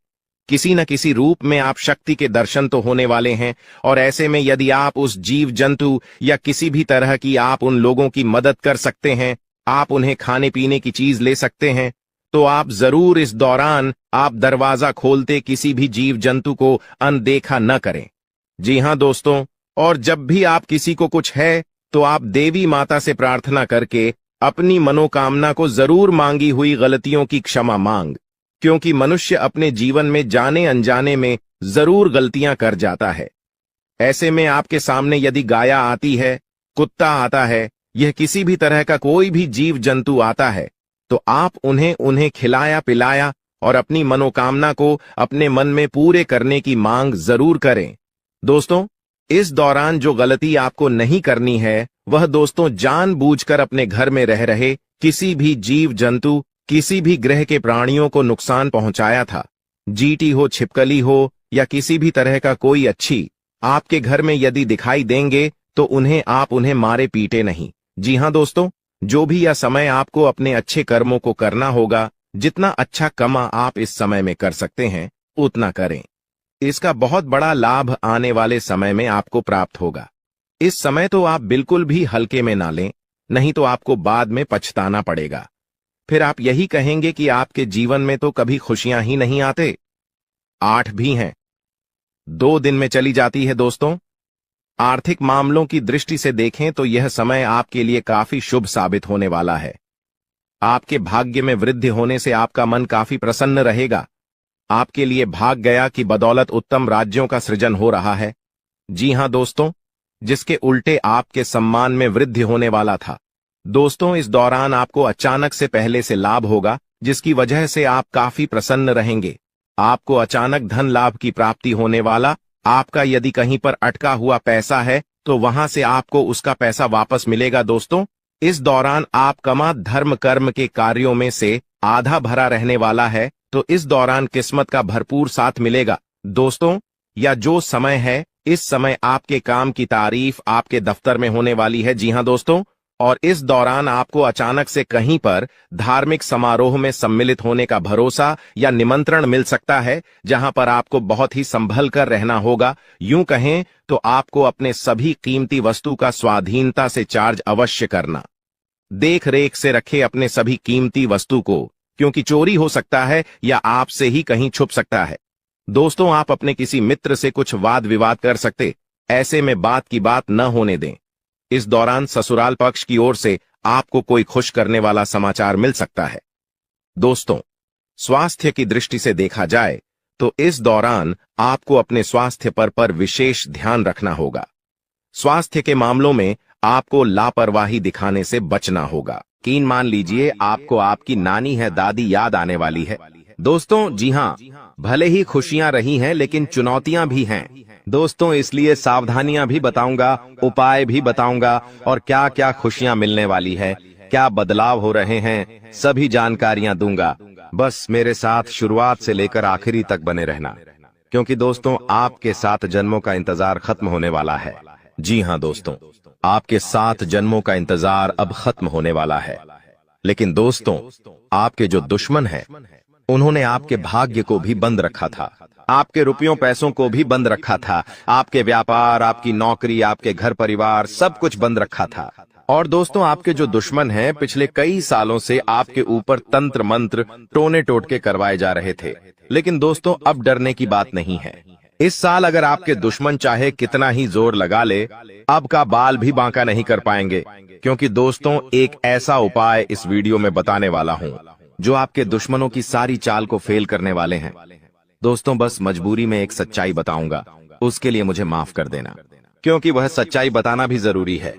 किसी न किसी रूप में आप शक्ति के दर्शन तो होने वाले हैं। और ऐसे में यदि आप उस जीव जंतु या किसी भी तरह की आप उन लोगों की मदद कर सकते हैं, आप उन्हें खाने पीने की चीज ले सकते हैं, तो आप जरूर इस दौरान आप दरवाजा खोलते किसी भी जीव जंतु को अनदेखा न करें। जी हां दोस्तों, और जब भी आप किसी को कुछ है तो आप देवी माता से प्रार्थना करके अपनी मनोकामना को जरूर मांगी हुई गलतियों की क्षमा मांग, क्योंकि मनुष्य अपने जीवन में जाने अनजाने में जरूर गलतियां कर जाता है। ऐसे में आपके सामने यदि गाया आती है, कुत्ता आता है, यह किसी भी तरह का कोई भी जीव जंतु आता है, तो आप उन्हें खिलाया पिलाया और अपनी मनोकामना को अपने मन में पूरे करने की मांग जरूर करें। दोस्तों, इस दौरान जो गलती आपको नहीं करनी है वह दोस्तों जानबूझकर अपने घर में रह रहे किसी भी जीव जंतु, किसी भी ग्रह के प्राणियों को नुकसान पहुंचाया था। जीटी हो, छिपकली हो या किसी भी तरह का कोई अच्छी आपके घर में यदि दिखाई देंगे तो उन्हें मारे पीटे नहीं। जी हां दोस्तों, जो भी यह समय आपको अपने अच्छे कर्मों को करना होगा, जितना अच्छा कमा आप इस समय में कर सकते हैं उतना करें। इसका बहुत बड़ा लाभ आने वाले समय में आपको प्राप्त होगा। इस समय तो आप बिल्कुल भी हल्के में ना लें, नहीं तो आपको बाद में पछताना पड़ेगा। फिर आप यही कहेंगे कि आपके जीवन में तो कभी खुशियां ही नहीं आते। 8 भी हैं, 2 दिन में चली जाती है। दोस्तों, आर्थिक मामलों की दृष्टि से देखें तो यह समय आपके लिए काफी शुभ साबित होने वाला है। आपके भाग्य में वृद्धि होने से आपका मन काफी प्रसन्न रहेगा। आपके लिए भाग गया कि बदौलत उत्तम राज्यों का सृजन हो रहा है। जी हां दोस्तों, जिसके उल्टे आपके सम्मान में वृद्धि होने वाला था। दोस्तों, इस दौरान आपको अचानक से पहले से लाभ होगा, जिसकी वजह से आप काफी प्रसन्न रहेंगे। आपको अचानक धन लाभ की प्राप्ति होने वाला। आपका यदि कहीं पर अटका हुआ पैसा है तो वहां से आपको उसका पैसा वापस मिलेगा। दोस्तों, इस दौरान आप कमा धर्म कर्म के कार्यों में से आधा भरा रहने वाला है, तो इस दौरान किस्मत का भरपूर साथ मिलेगा। दोस्तों, या जो समय है, इस समय आपके काम की तारीफ आपके दफ्तर में होने वाली है। जी हां दोस्तों, और इस दौरान आपको अचानक से कहीं पर धार्मिक समारोह में सम्मिलित होने का भरोसा या निमंत्रण मिल सकता है, जहां पर आपको बहुत ही संभल कर रहना होगा। यूं कहें तो आपको अपने सभी कीमती वस्तु का स्वाधीनता से चार्ज अवश्य करना। देख रेख से रखे अपने सभी कीमती वस्तु को, क्योंकि चोरी हो सकता है या आपसे ही कहीं छुप सकता है। दोस्तों, आप अपने किसी मित्र से कुछ वाद विवाद कर सकते, ऐसे में बात की बात न होने दें। इस दौरान ससुराल पक्ष की ओर से आपको कोई खुश करने वाला समाचार मिल सकता है। दोस्तों, स्वास्थ्य की दृष्टि से देखा जाए तो इस दौरान आपको अपने स्वास्थ्य पर विशेष ध्यान रखना होगा। स्वास्थ्य के मामलों में आपको लापरवाही दिखाने से बचना होगा। यकीन मान लीजिए आपको आपकी नानी है दादी याद आने वाली है। दोस्तों, जी हां, भले ही खुशियां रही हैं लेकिन चुनौतियां भी हैं। दोस्तों, इसलिए सावधानियां भी बताऊंगा, उपाय भी बताऊंगा और क्या क्या खुशियां मिलने वाली है, क्या बदलाव हो रहे हैं, सभी जानकारियां दूंगा। बस मेरे साथ शुरुआत से लेकर आखिरी तक बने रहना, क्योंकि दोस्तों आपके 7 जन्मों का इंतजार खत्म होने वाला है। जी हां दोस्तों, आपके 7 जन्मों का इंतजार अब खत्म होने वाला है। लेकिन दोस्तों, आपके जो दुश्मन हैं, उन्होंने आपके भाग्य को भी बंद रखा था, आपके रुपयों पैसों को भी बंद रखा था, आपके व्यापार, आपकी नौकरी, आपके घर परिवार, सब कुछ बंद रखा था। और दोस्तों, आपके जो दुश्मन हैं, पिछले कई सालों से आपके ऊपर तंत्र मंत्र टोने टोटके करवाए जा रहे थे। लेकिन दोस्तों, अब डरने की बात नहीं है। इस साल अगर आपके दुश्मन चाहे कितना ही जोर लगा ले, अब का बाल भी बांका नहीं कर पाएंगे, क्योंकि दोस्तों एक ऐसा उपाय इस वीडियो में बताने वाला हूं जो आपके दुश्मनों की सारी चाल को फेल करने वाले हैं। दोस्तों, बस मजबूरी में एक सच्चाई बताऊंगा, उसके लिए मुझे माफ कर देना, क्योंकि वह सच्चाई बताना भी जरूरी है।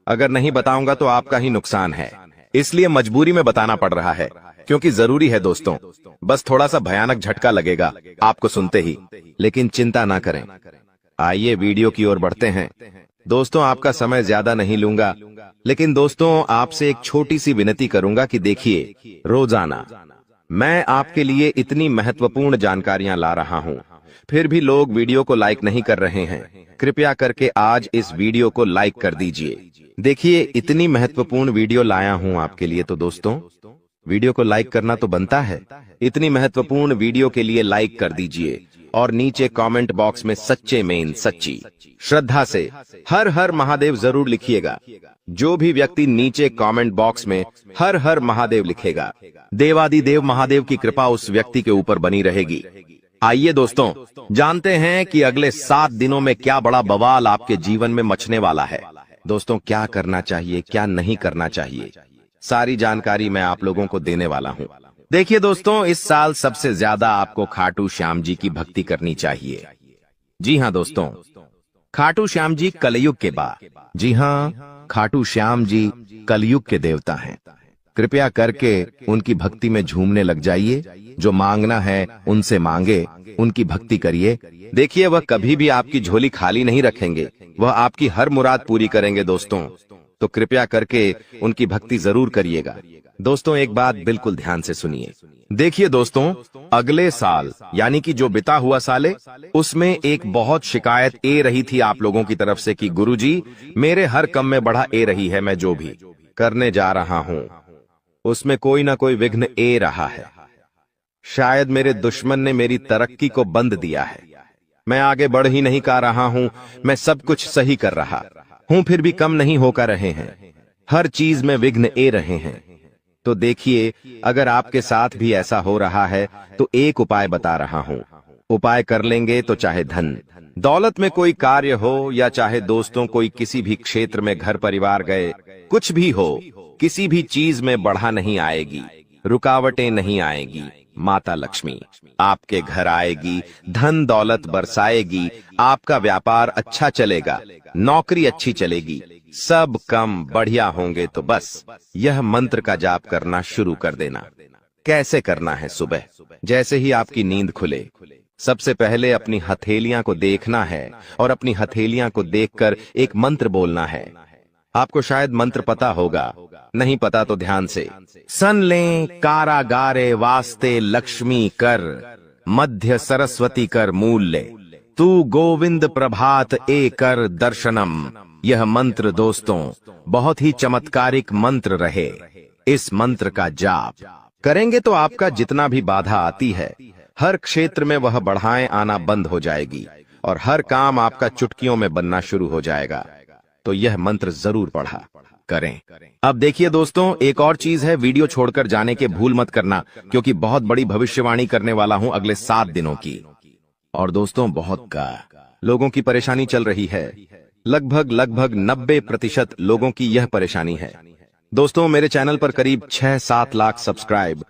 अगर नहीं बताऊंगा तो आपका ही नुकसान है, इसलिए मजबूरी में बताना पड़ रहा है, क्योंकि जरूरी है। दोस्तों, बस थोड़ा सा भयानक झटका लगेगा आपको सुनते ही, लेकिन चिंता ना करें। आइए वीडियो की ओर बढ़ते हैं। दोस्तों, आपका समय ज्यादा नहीं लूंगा, लेकिन दोस्तों आपसे एक छोटी सी विनती करूंगा कि देखिए, रोजाना मैं आपके लिए इतनी महत्वपूर्ण जानकारियां ला रहा हूं, फिर भी लोग वीडियो को लाइक नहीं कर रहे हैं। कृपया करके आज इस वीडियो को लाइक कर दीजिए। देखिए, इतनी महत्वपूर्ण वीडियो लाया हूं आपके लिए, तो दोस्तों वीडियो को लाइक करना तो बनता है। इतनी महत्वपूर्ण वीडियो के लिए लाइक कर दीजिए और नीचे कमेंट बॉक्स में सच्चे में सच्ची श्रद्धा से हर हर महादेव जरूर लिखिएगा। जो भी व्यक्ति नीचे कमेंट बॉक्स में हर हर महादेव लिखेगा, देवादिदेव महादेव की कृपा उस व्यक्ति के ऊपर बनी रहेगी। आइए दोस्तों, जानते हैं कि अगले 7 दिनों में क्या बड़ा बवाल आपके जीवन में मचने वाला है। दोस्तों, क्या करना चाहिए, क्या नहीं करना चाहिए, सारी जानकारी मैं आप लोगों को देने वाला हूं। देखिए दोस्तों, इस साल सबसे ज्यादा आपको खाटू श्याम जी की भक्ति करनी चाहिए। जी हां दोस्तों, खाटू श्याम जी कलयुग के बाद, जी हां, खाटू श्याम जी कलयुग के देवता हैं। कृपया करके उनकी भक्ति में झूमने लग जाइए। जो मांगना है उनसे मांगे, उनकी भक्ति करिए। देखिए, वह कभी भी आपकी झोली खाली नहीं रखेंगे, वह आपकी हर मुराद पूरी करेंगे। दोस्तों, तो कृपया करके उनकी भक्ति जरूर करिएगा। दोस्तों, एक बात बिल्कुल ध्यान से सुनिए। देखिए दोस्तों, अगले साल यानी कि जो बिता हुआ साल है, उसमें एक बहुत शिकायत ए रही थी आप लोगों की तरफ से कि गुरुजी, मेरे हर काम में बढ़ा ए रही है, मैं जो भी करने जा रहा हूं उसमें कोई ना कोई विघ्न ए रहा है। शायद मेरे दुश्मन ने मेरी तरक्की को बंद दिया है, मैं आगे बढ़ ही नहीं पा रहा हूं, मैं सब कुछ सही कर रहा हूं, फिर भी कम नहीं होकर रहे हैं, हर चीज में विघ्न ए रहे हैं। तो देखिए, अगर आपके साथ भी ऐसा हो रहा है तो एक उपाय बता रहा हूं। उपाय कर लेंगे तो चाहे धन दौलत में कोई कार्य हो, या चाहे दोस्तों कोई किसी भी क्षेत्र में घर परिवार गए, कुछ भी हो, किसी भी चीज में बढ़ा नहीं आएगी, रुकावटें नहीं आएगी। माता लक्ष्मी आपके घर आएगी, धन दौलत बरसाएगी, आपका व्यापार अच्छा चलेगा, नौकरी अच्छी चलेगी, सब काम बढ़िया होंगे। तो बस यह मंत्र का जाप करना शुरू कर देना। कैसे करना है? सुबह जैसे ही आपकी नींद खुले, सबसे पहले अपनी हथेलियां को देखना है और अपनी हथेलियां को देखकर एक मंत्र बोलना है। आपको शायद मंत्र पता होगा, नहीं पता तो ध्यान से सन लें। कारागारे वास्ते लक्ष्मी कर, मध्य सरस्वती कर मूल्य, तू गोविंद प्रभात ए कर दर्शनम। यह मंत्र दोस्तों बहुत ही चमत्कारिक मंत्र रहे। इस मंत्र का जाप करेंगे तो आपका जितना भी बाधा आती है, हर क्षेत्र में वह बढ़ाएं आना बंद हो जाएगी और हर काम आपका चुटकियों में बनना शुरू हो जाएगा। तो यह मंत्र जरूर पढ़ा करें। अब देखिए दोस्तों, एक और चीज है, वीडियो छोड़कर जाने के भूल मत करना, क्योंकि बहुत बड़ी भविष्यवाणी करने वाला हूं अगले 7 दिनों की। और दोस्तों, बहुत का लोगों की परेशानी चल रही है, लगभग 90% लोगों की यह परेशानी है। दोस्तों, मेरे चैनल पर करीब 6-7 लाख सब्सक्राइब,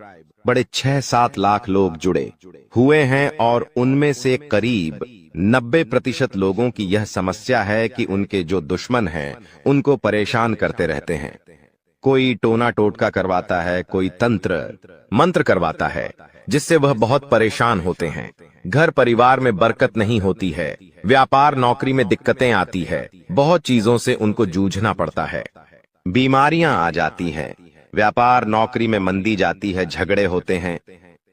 बड़े 6-7 लाख लोग जुड़े हुए हैं और उनमें से करीब 90% लोगों की यह समस्या है कि उनके जो दुश्मन हैं उनको परेशान करते रहते हैं। कोई टोना टोटका करवाता है, कोई तंत्र मंत्र करवाता है, जिससे वह बहुत परेशान होते हैं। घर परिवार में बरकत नहीं होती है, व्यापार नौकरी में दिक्कतें आती है, बहुत चीजों से उनको जूझना पड़ता है, बीमारियां आ जाती हैं, व्यापार नौकरी में मंदी जाती है, झगड़े होते हैं,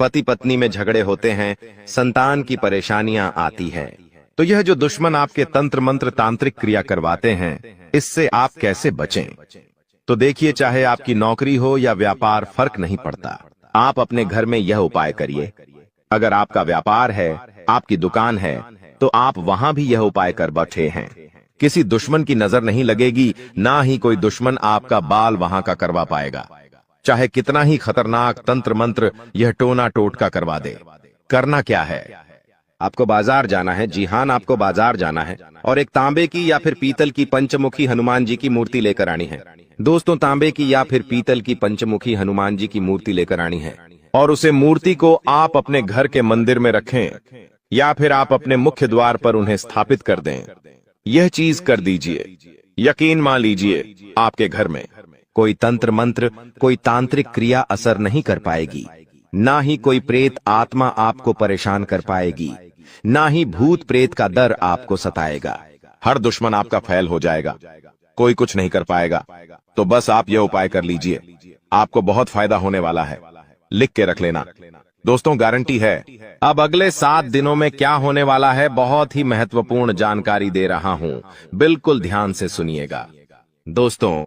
पति पत्नी में झगड़े होते हैं, संतान की परेशानियां आती हैं। तो यह जो दुश्मन आपके तंत्र मंत्र तांत्रिक क्रिया करवाते हैं, इससे आप कैसे बचें? तो देखिए, चाहे आपकी नौकरी हो या व्यापार, फर्क नहीं पड़ता, आप अपने घर में यह उपाय करिए। अगर आपका व्यापार है, आपकी दुकान है, तो आप वहां भी यह उपाय कर बैठे हैं। किसी दुश्मन की नजर नहीं लगेगी, ना ही कोई दुश्मन आपका बाल वहां का करवा पाएगा, चाहे कितना ही खतरनाक तंत्र मंत्र यह टोना टोटका करवा दे। करना क्या है? आपको बाजार जाना है। जी हाँ, आपको बाजार जाना है और एक तांबे की या फिर पीतल की पंचमुखी हनुमान जी की मूर्ति लेकर आनी है। दोस्तों, तांबे की या फिर पीतल की पंचमुखी हनुमान जी की मूर्ति लेकर आनी है और उसे मूर्ति को आप अपने घर के मंदिर में रखें या फिर आप अपने मुख्य द्वार पर उन्हें स्थापित कर दें। यह चीज कर दीजिए, यकीन मान लीजिए आपके घर में कोई तंत्र मंत्र, कोई तांत्रिक क्रिया असर नहीं कर पाएगी, ना ही कोई प्रेत आत्मा आपको परेशान कर पाएगी, ना ही भूत प्रेत का डर आपको सताएगा। हर दुश्मन आपका फैल हो जाएगा, कोई कुछ नहीं कर पाएगा। तो बस आप यह उपाय कर लीजिए, आपको बहुत फायदा होने वाला है। लिख के रख लेना दोस्तों, गारंटी है। अब अगले 7 दिनों में क्या होने वाला है, बहुत ही महत्वपूर्ण जानकारी दे रहा हूं, बिल्कुल ध्यान से सुनिएगा। दोस्तों,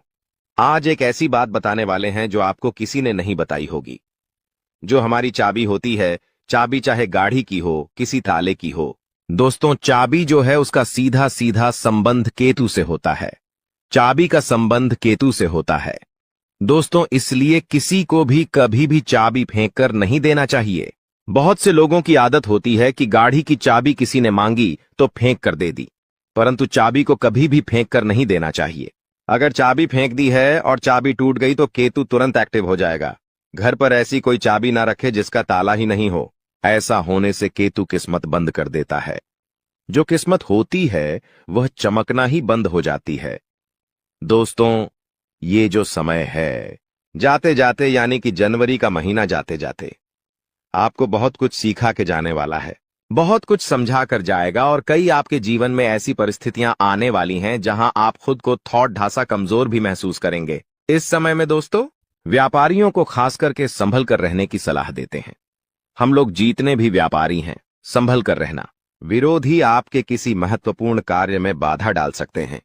आज एक ऐसी बात बताने वाले हैं जो आपको किसी ने नहीं बताई होगी। जो हमारी चाबी होती है, चाबी चाहे गाड़ी की हो, किसी ताले की हो, दोस्तों चाबी जो है उसका सीधा सीधा संबंध केतु से होता है। चाबी का संबंध केतु से होता है दोस्तों, इसलिए किसी को भी कभी भी चाबी फेंक कर नहीं देना चाहिए। बहुत से लोगों की आदत होती है कि गाड़ी की चाबी किसी ने मांगी तो फेंक कर दे दी, परंतु चाबी को कभी भी फेंक कर नहीं देना चाहिए। अगर चाबी फेंक दी है और चाबी टूट गई तो केतु तुरंत एक्टिव हो जाएगा। घर पर ऐसी कोई चाबी ना रखे जिसका ताला ही नहीं हो। ऐसा होने से केतु किस्मत बंद कर देता है। जो किस्मत होती है वह चमकना ही बंद हो जाती है। दोस्तों, ये जो समय है, जाते जाते यानी कि जनवरी का महीना जाते जाते आपको बहुत कुछ सिखा के जाने वाला है, बहुत कुछ समझा कर जाएगा और कई आपके जीवन में ऐसी परिस्थितियां आने वाली हैं जहां आप खुद को थोड़ा ढासा कमजोर भी महसूस करेंगे। इस समय में दोस्तों व्यापारियों को खास करके संभल कर रहने की सलाह देते हैं। हम लोग जीतने भी व्यापारी हैं, संभल कर रहना। विरोधी आपके किसी महत्वपूर्ण कार्य में बाधा डाल सकते हैं।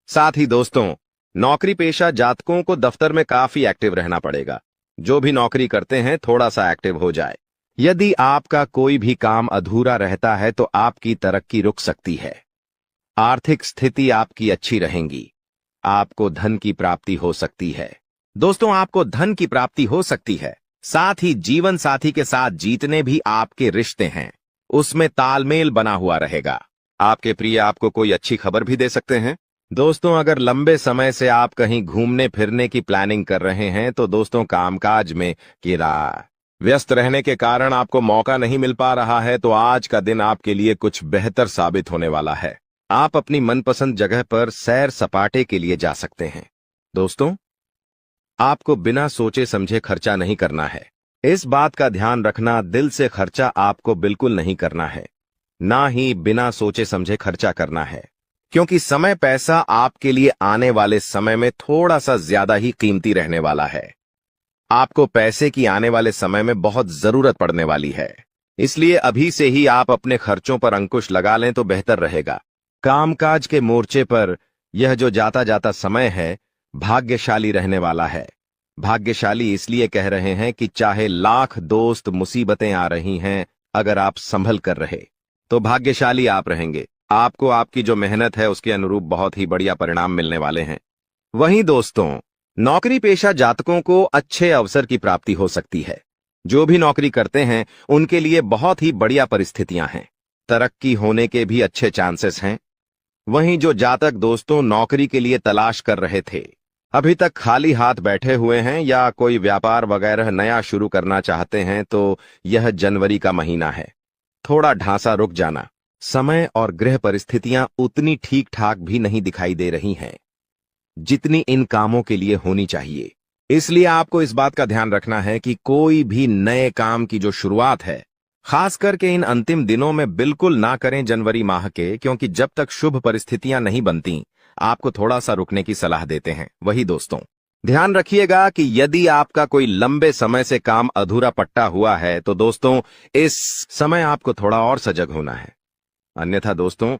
साथ ही दोस्तों, नौकरी पेशा जातकों को दफ्तर में काफी एक्टिव रहना पड़ेगा। जो भी नौकरी करते हैं थोड़ा सा एक्टिव हो जाए। यदि आपका कोई भी काम अधूरा रहता है तो आपकी तरक्की रुक सकती है। आर्थिक स्थिति आपकी अच्छी रहेगी। आपको धन की प्राप्ति हो सकती है। दोस्तों, आपको धन की प्राप्ति हो सकती है। साथ ही जीवन साथी के साथ जीतने भी आपके रिश्ते हैं, उसमें तालमेल बना हुआ रहेगा। आपके प्रिय आपको कोई अच्छी खबर भी दे सकते हैं। दोस्तों, अगर लंबे समय से आप कहीं घूमने फिरने की प्लानिंग कर रहे हैं तो दोस्तों कामकाज में व्यस्त रहने के कारण आपको मौका नहीं मिल पा रहा है, तो आज का दिन आपके लिए कुछ बेहतर साबित होने वाला है। आप अपनी मनपसंद जगह पर सैर सपाटे के लिए जा सकते हैं। दोस्तों, आपको बिना सोचे समझे खर्चा नहीं करना है। इस बात का ध्यान रखना, दिल से खर्चा आपको बिल्कुल नहीं करना है, ना ही बिना सोचे समझे खर्चा करना है, क्योंकि समय पैसा आपके लिए आने वाले समय में थोड़ा सा ज्यादा ही कीमती रहने वाला है। आपको पैसे की आने वाले समय में बहुत जरूरत पड़ने वाली है, इसलिए अभी से ही आप अपने खर्चों पर अंकुश लगा लें तो बेहतर रहेगा। कामकाज के मोर्चे पर यह जो जाता जाता समय है भाग्यशाली रहने वाला है। भाग्यशाली इसलिए कह रहे हैं कि चाहे लाख दोस्त मुसीबतें आ रही हैं, अगर आप संभल कर रहे तो भाग्यशाली आप रहेंगे। आपको आपकी जो मेहनत है उसके अनुरूप बहुत ही बढ़िया परिणाम मिलने वाले हैं। वहीं दोस्तों, नौकरी पेशा जातकों को अच्छे अवसर की प्राप्ति हो सकती है। जो भी नौकरी करते हैं उनके लिए बहुत ही बढ़िया परिस्थितियां हैं। तरक्की होने के भी अच्छे चांसेस हैं। वहीं जो जातक दोस्तों नौकरी के लिए तलाश कर रहे थे, अभी तक खाली हाथ बैठे हुए हैं या कोई व्यापार वगैरह नया शुरू करना चाहते हैं, तो यह जनवरी का महीना है। थोड़ा ढांसा रुक जाना। समय और गृह परिस्थितियां उतनी ठीक ठाक भी नहीं दिखाई दे रही हैं जितनी इन कामों के लिए होनी चाहिए। इसलिए आपको इस बात का ध्यान रखना है कि कोई भी नए काम की जो शुरुआत है, खास करके इन अंतिम दिनों में बिल्कुल ना करें जनवरी माह के, क्योंकि जब तक शुभ परिस्थितियां नहीं बनती आपको थोड़ा सा रुकने की सलाह देते हैं। वही दोस्तों, ध्यान रखिएगा कि यदि आपका कोई लंबे समय से काम अधूरा पट्टा हुआ है तो दोस्तों इस समय आपको थोड़ा और सजग होना है। अन्यथा दोस्तों,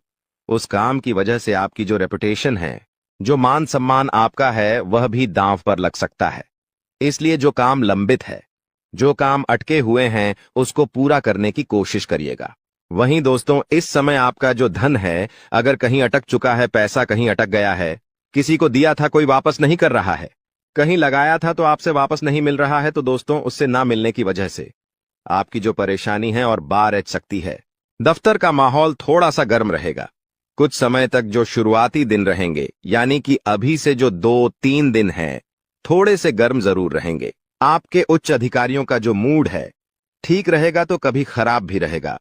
उस काम की वजह से आपकी जो रेपुटेशन है, जो मान सम्मान आपका है, वह भी दांव पर लग सकता है। इसलिए जो काम लंबित है, जो काम अटके हुए हैं, उसको पूरा करने की कोशिश करिएगा। वहीं दोस्तों, इस समय आपका जो धन है, अगर कहीं अटक चुका है, पैसा कहीं अटक गया है, किसी को दिया था कोई वापस नहीं कर रहा है, कहीं लगाया था तो आपसे वापस नहीं मिल रहा है, तो दोस्तों उससे ना मिलने की वजह से आपकी जो परेशानी है और बार एच सकती है। दफ्तर का माहौल थोड़ा सा गर्म रहेगा। कुछ समय तक जो शुरुआती दिन रहेंगे, यानी कि अभी से जो 2-3 दिन हैं, थोड़े से गर्म जरूर रहेंगे। आपके उच्च अधिकारियों का जो मूड है ठीक रहेगा तो कभी खराब भी रहेगा।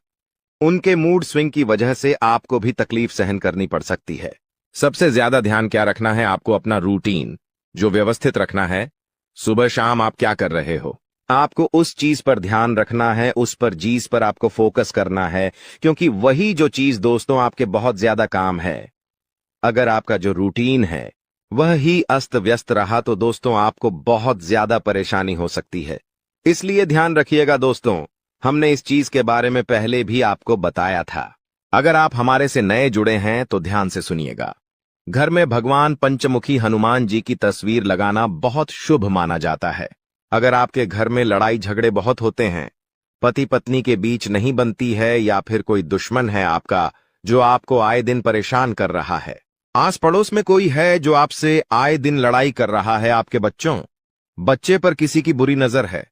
उनके मूड स्विंग की वजह से आपको भी तकलीफ सहन करनी पड़ सकती है। सबसे ज्यादा ध्यान क्या रखना है, आपको अपना रूटीन जो व्यवस्थित रखना है। सुबह शाम आप क्या कर रहे हो, आपको उस चीज पर ध्यान रखना है, उस पर चीज पर आपको फोकस करना है, क्योंकि वही जो चीज दोस्तों आपके बहुत ज्यादा काम है। अगर आपका जो रूटीन है वह ही अस्त व्यस्त रहा तो दोस्तों आपको बहुत ज्यादा परेशानी हो सकती है। इसलिए ध्यान रखिएगा दोस्तों, हमने इस चीज के बारे में पहले भी आपको बताया था। अगर आप हमारे से नए जुड़े हैं तो ध्यान से सुनिएगा। घर में भगवान पंचमुखी हनुमान जी की तस्वीर लगाना बहुत शुभ माना जाता है। अगर आपके घर में लड़ाई झगड़े बहुत होते हैं, पति पत्नी के बीच नहीं बनती है, या फिर कोई दुश्मन है आपका जो आपको आए दिन परेशान कर रहा है, आस पड़ोस में कोई है जो आपसे आए दिन लड़ाई कर रहा है, आपके बच्चे पर किसी की बुरी नजर है,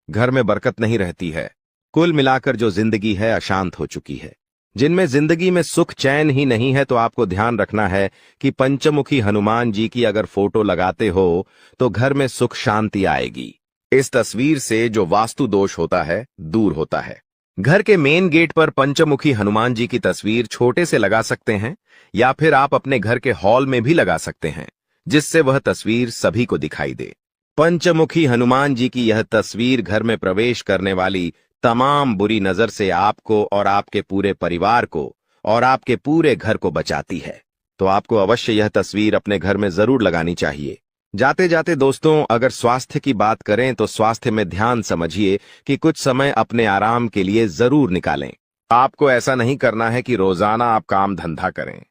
घर में बरकत नहीं रहती है, कुल मिलाकर जो जिंदगी है अशांत हो चुकी है, जिनमें जिंदगी में सुख चैन ही नहीं है, तो आपको ध्यान रखना है कि पंचमुखी हनुमान जी की अगर फोटो लगाते हो तो घर में सुख शांति आएगी। इस तस्वीर से जो वास्तु दोष होता है दूर होता है। घर के मेन गेट पर पंचमुखी हनुमान जी की तस्वीर छोटे से लगा सकते हैं, या फिर आप अपने घर के हॉल में भी लगा सकते हैं, जिससे वह तस्वीर सभी को दिखाई दे। पंचमुखी हनुमान जी की यह तस्वीर घर में प्रवेश करने वाली तमाम बुरी नजर से आपको और आपके पूरे परिवार को और आपके पूरे घर को बचाती है। तो आपको अवश्य यह तस्वीर अपने घर में जरूर लगानी चाहिए। जाते जाते दोस्तों, अगर स्वास्थ्य की बात करें तो स्वास्थ्य में ध्यान समझिए कि कुछ समय अपने आराम के लिए जरूर निकालें। आपको ऐसा नहीं करना है कि रोजाना आप काम धंधा करें,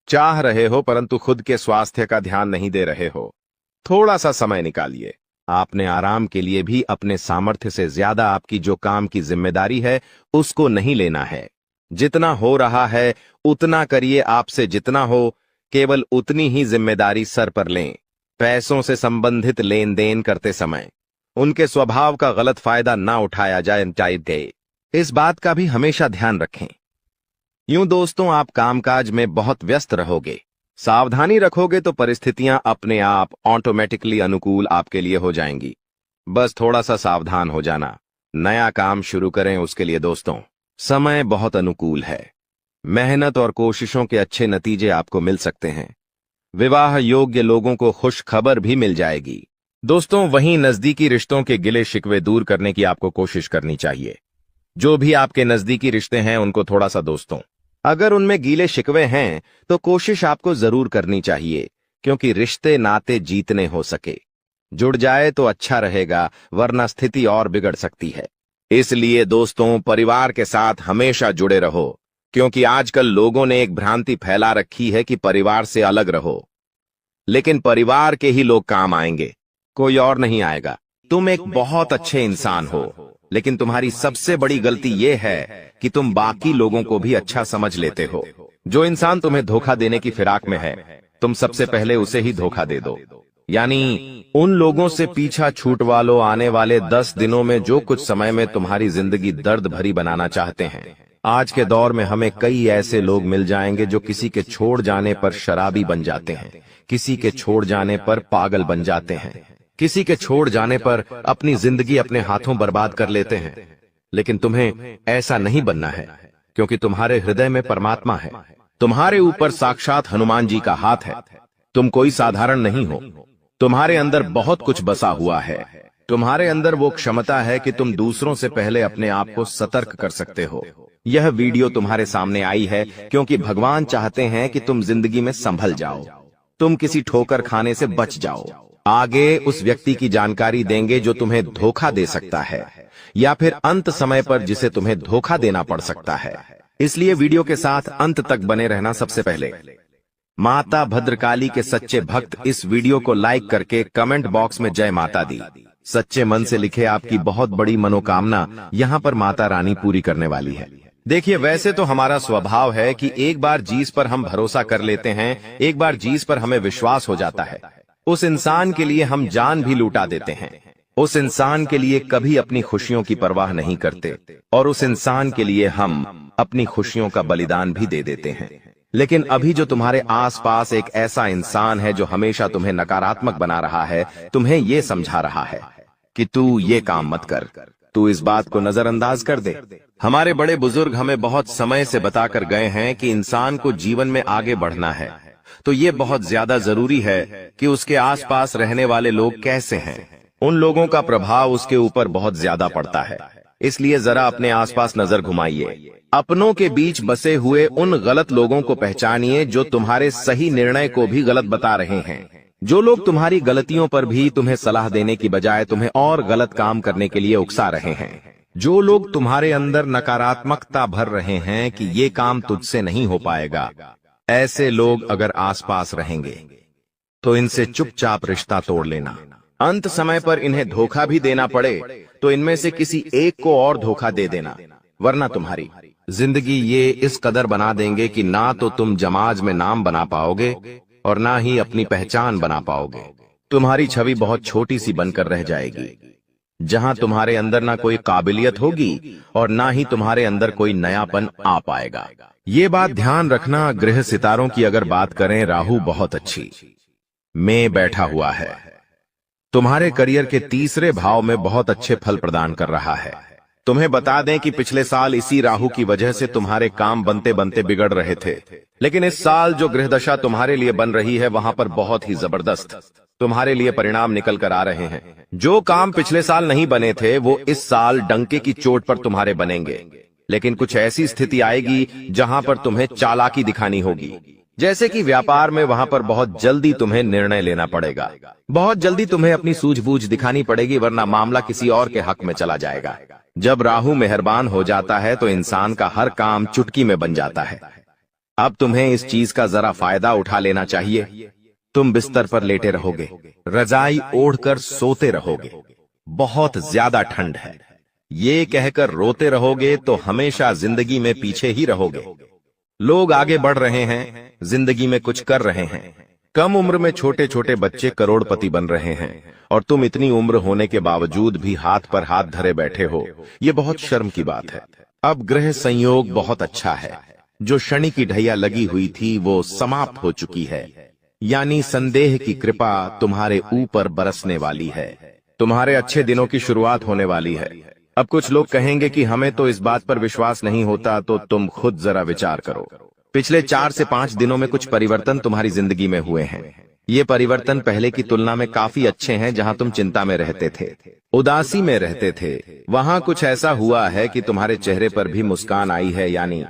चाह रहे हो परंतु खुद के स्वास्थ्य का ध्यान नहीं दे रहे हो। थोड़ा सा समय निकालिए। आपने आराम के लिए भी अपने सामर्थ्य से ज्यादा आपकी जो काम की जिम्मेदारी है उसको नहीं लेना है। जितना हो रहा है उतना करिए, आपसे जितना हो केवल उतनी ही जिम्मेदारी सर पर लें। पैसों से संबंधित लेन देन करते समय उनके स्वभाव का गलत फायदा ना उठाया जाए, इस बात का भी हमेशा ध्यान रखें। यूं दोस्तों आप कामकाज में बहुत व्यस्त रहोगे, सावधानी रखोगे तो परिस्थितियां अपने आप ऑटोमेटिकली अनुकूल आपके लिए हो जाएंगी। बस थोड़ा सा सावधान हो जाना। नया काम शुरू करें उसके लिए दोस्तों समय बहुत अनुकूल है। मेहनत और कोशिशों के अच्छे नतीजे आपको मिल सकते हैं। विवाह योग्य लोगों को खुश खबर भी मिल जाएगी। दोस्तों वहीं नजदीकी रिश्तों के गिले शिकवे दूर करने की आपको कोशिश करनी चाहिए। जो भी आपके नजदीकी रिश्ते हैं उनको थोड़ा सा दोस्तों, अगर उनमें गीले शिकवे हैं तो कोशिश आपको जरूर करनी चाहिए, क्योंकि रिश्ते नाते जीतने हो सके। जुड़ जाए तो अच्छा रहेगा, वरना स्थिति और बिगड़ सकती है। इसलिए दोस्तों परिवार के साथ हमेशा जुड़े रहो, क्योंकि आजकल लोगों ने एक भ्रांति फैला रखी है कि परिवार से अलग रहो, लेकिन परिवार के ही लोग काम आएंगे, कोई और नहीं आएगा। तुम एक बहुत अच्छे इंसान हो, लेकिन तुम्हारी सबसे बड़ी गलती यह है कि तुम बाकी लोगों को भी अच्छा समझ लेते हो। जो इंसान तुम्हें धोखा देने की फिराक में है, तुम सबसे पहले उसे ही धोखा दे दो। यानी उन लोगों से पीछा छूटवा लो। आने वाले 10 दिनों में जो कुछ समय में तुम्हारी जिंदगी दर्द भरी बनाना चाहते हैं, आज के दौर में हमें कई ऐसे लोग मिल जाएंगे जो किसी के छोड़ जाने पर शराबी बन जाते हैं, किसी के छोड़ जाने पर पागल बन जाते हैं, किसी के छोड़ जाने पर अपनी जिंदगी अपने हाथों बर्बाद कर लेते हैं। लेकिन तुम्हें ऐसा नहीं बनना है, क्योंकि तुम्हारे हृदय में परमात्मा है, तुम्हारे ऊपर साक्षात हनुमान जी का हाथ है। तुम कोई साधारण नहीं हो, तुम्हारे अंदर बहुत कुछ बसा हुआ है। तुम्हारे अंदर वो क्षमता है कि तुम दूसरों से पहले अपने आप को सतर्क कर सकते हो। यह वीडियो तुम्हारे सामने आई है क्योंकि भगवान चाहते हैं कि तुम जिंदगी में संभल जाओ, तुम किसी ठोकर खाने से बच जाओ। आगे उस व्यक्ति की जानकारी देंगे जो तुम्हें धोखा दे सकता है, या फिर अंत समय पर जिसे तुम्हें धोखा देना पड़ सकता है। इसलिए वीडियो के साथ अंत तक बने रहना। सबसे पहले माता भद्रकाली के सच्चे भक्त इस वीडियो को लाइक करके कमेंट बॉक्स में जय माता दी सच्चे मन से लिखे। आपकी बहुत बड़ी मनोकामना यहाँ पर माता रानी पूरी करने वाली है। देखिए, वैसे तो हमारा स्वभाव है कि एक बार जिस पर हम भरोसा कर लेते हैं, एक बार जिस पर हमें विश्वास हो जाता है, उस इंसान के लिए हम जान भी लूटा देते हैं। उस इंसान के लिए कभी अपनी खुशियों की परवाह नहीं करते और उस इंसान के लिए हम अपनी खुशियों का बलिदान भी दे देते हैं। लेकिन अभी जो तुम्हारे आसपास एक ऐसा इंसान है जो हमेशा तुम्हें नकारात्मक बना रहा है, तुम्हें ये समझा रहा है कि तू ये काम मत कर, तू इस बात को नजरअंदाज कर दे। हमारे बड़े बुजुर्ग हमें बहुत समय से बताकर गए हैं कि इंसान को जीवन में आगे बढ़ना है तो ये बहुत ज्यादा जरूरी है कि उसके आसपास रहने वाले लोग कैसे हैं। उन लोगों का प्रभाव उसके ऊपर बहुत ज्यादा पड़ता है। इसलिए जरा अपने आसपास नजर घुमाइए, अपनों के बीच बसे हुए उन गलत लोगों को पहचानिए जो तुम्हारे सही निर्णय को भी गलत बता रहे हैं, जो लोग तुम्हारी गलतियों पर भी तुम्हें सलाह देने की बजाय तुम्हें और गलत काम करने के लिए उकसा रहे हैं, जो लोग तुम्हारे अंदर नकारात्मकता भर रहे हैं कि ये काम तुझसे नहीं हो पाएगा। ऐसे लोग अगर आसपास रहेंगे तो इनसे चुपचाप रिश्ता तोड़ लेना। अंत समय पर इन्हें धोखा भी देना पड़े तो इनमें से किसी एक को और धोखा दे देना, वरना तुम्हारी जिंदगी ये इस कदर बना देंगे कि ना तो तुम समाज में नाम बना पाओगे और ना ही अपनी पहचान बना पाओगे। तुम्हारी छवि बहुत छोटी सी बनकर रह जाएगी, जहां तुम्हारे अंदर ना कोई काबिलियत होगी और ना ही तुम्हारे अंदर कोई नयापन आ पाएगा। ये बात ध्यान रखना। ग्रह सितारों की अगर बात करें, राहु बहुत अच्छी में बैठा हुआ है, तुम्हारे करियर के तीसरे भाव में बहुत अच्छे फल प्रदान कर रहा है। तुम्हें बता दें कि पिछले साल इसी राहु की वजह से तुम्हारे काम बनते बनते बिगड़ रहे थे, लेकिन इस साल जो ग्रह दशा तुम्हारे लिए बन रही है वहां पर बहुत ही जबरदस्त तुम्हारे लिए परिणाम निकल कर आ रहे हैं। जो काम पिछले साल नहीं बने थे वो इस साल डंके की चोट पर तुम्हारे बनेंगे, लेकिन कुछ ऐसी स्थिति आएगी जहां पर तुम्हें चालाकी दिखानी होगी। जैसे कि व्यापार में, वहां पर बहुत जल्दी तुम्हें निर्णय लेना पड़ेगा, बहुत जल्दी तुम्हें अपनी सूझबूझ दिखानी पड़ेगी, वरना मामला किसी और के हक में चला जाएगा। जब राहु मेहरबान हो जाता है तो इंसान का हर काम चुटकी में बन जाता है। अब तुम्हें इस चीज का जरा फायदा उठा लेना चाहिए। तुम बिस्तर पर लेटे रहोगे, रजाई ओढ़कर सोते रहोगे, बहुत ज्यादा ठंड है, ये कहकर रोते रहोगे तो हमेशा जिंदगी में पीछे ही रहोगे। लोग आगे बढ़ रहे हैं, जिंदगी में कुछ कर रहे हैं, कम उम्र में छोटे छोटे बच्चे करोड़पति बन रहे हैं और तुम इतनी उम्र होने के बावजूद भी हाथ पर हाथ धरे बैठे हो, ये बहुत शर्म की बात है। अब ग्रह संयोग बहुत अच्छा है, जो शनि की ढैया लगी हुई थी वो समाप्त हो चुकी है, यानी संदेह की कृपा तुम्हारे ऊपर बरसने वाली है, तुम्हारे अच्छे दिनों की शुरुआत होने वाली है। अब कुछ लोग कहेंगे कि हमें तो इस बात पर विश्वास नहीं होता, तो तुम खुद जरा विचार करो। पिछले 4 से 5 दिनों में कुछ परिवर्तन तुम्हारी जिंदगी में हुए हैं। ये परिवर्तन पहले की तुलना में काफी अच्छे हैं। जहां तुम चिंता में रहते थे, उदासी में रहते थे, वहां कुछ ऐसा हुआ है कि तुम्हारे चेहरे पर भी मुस्कान आई है, यानी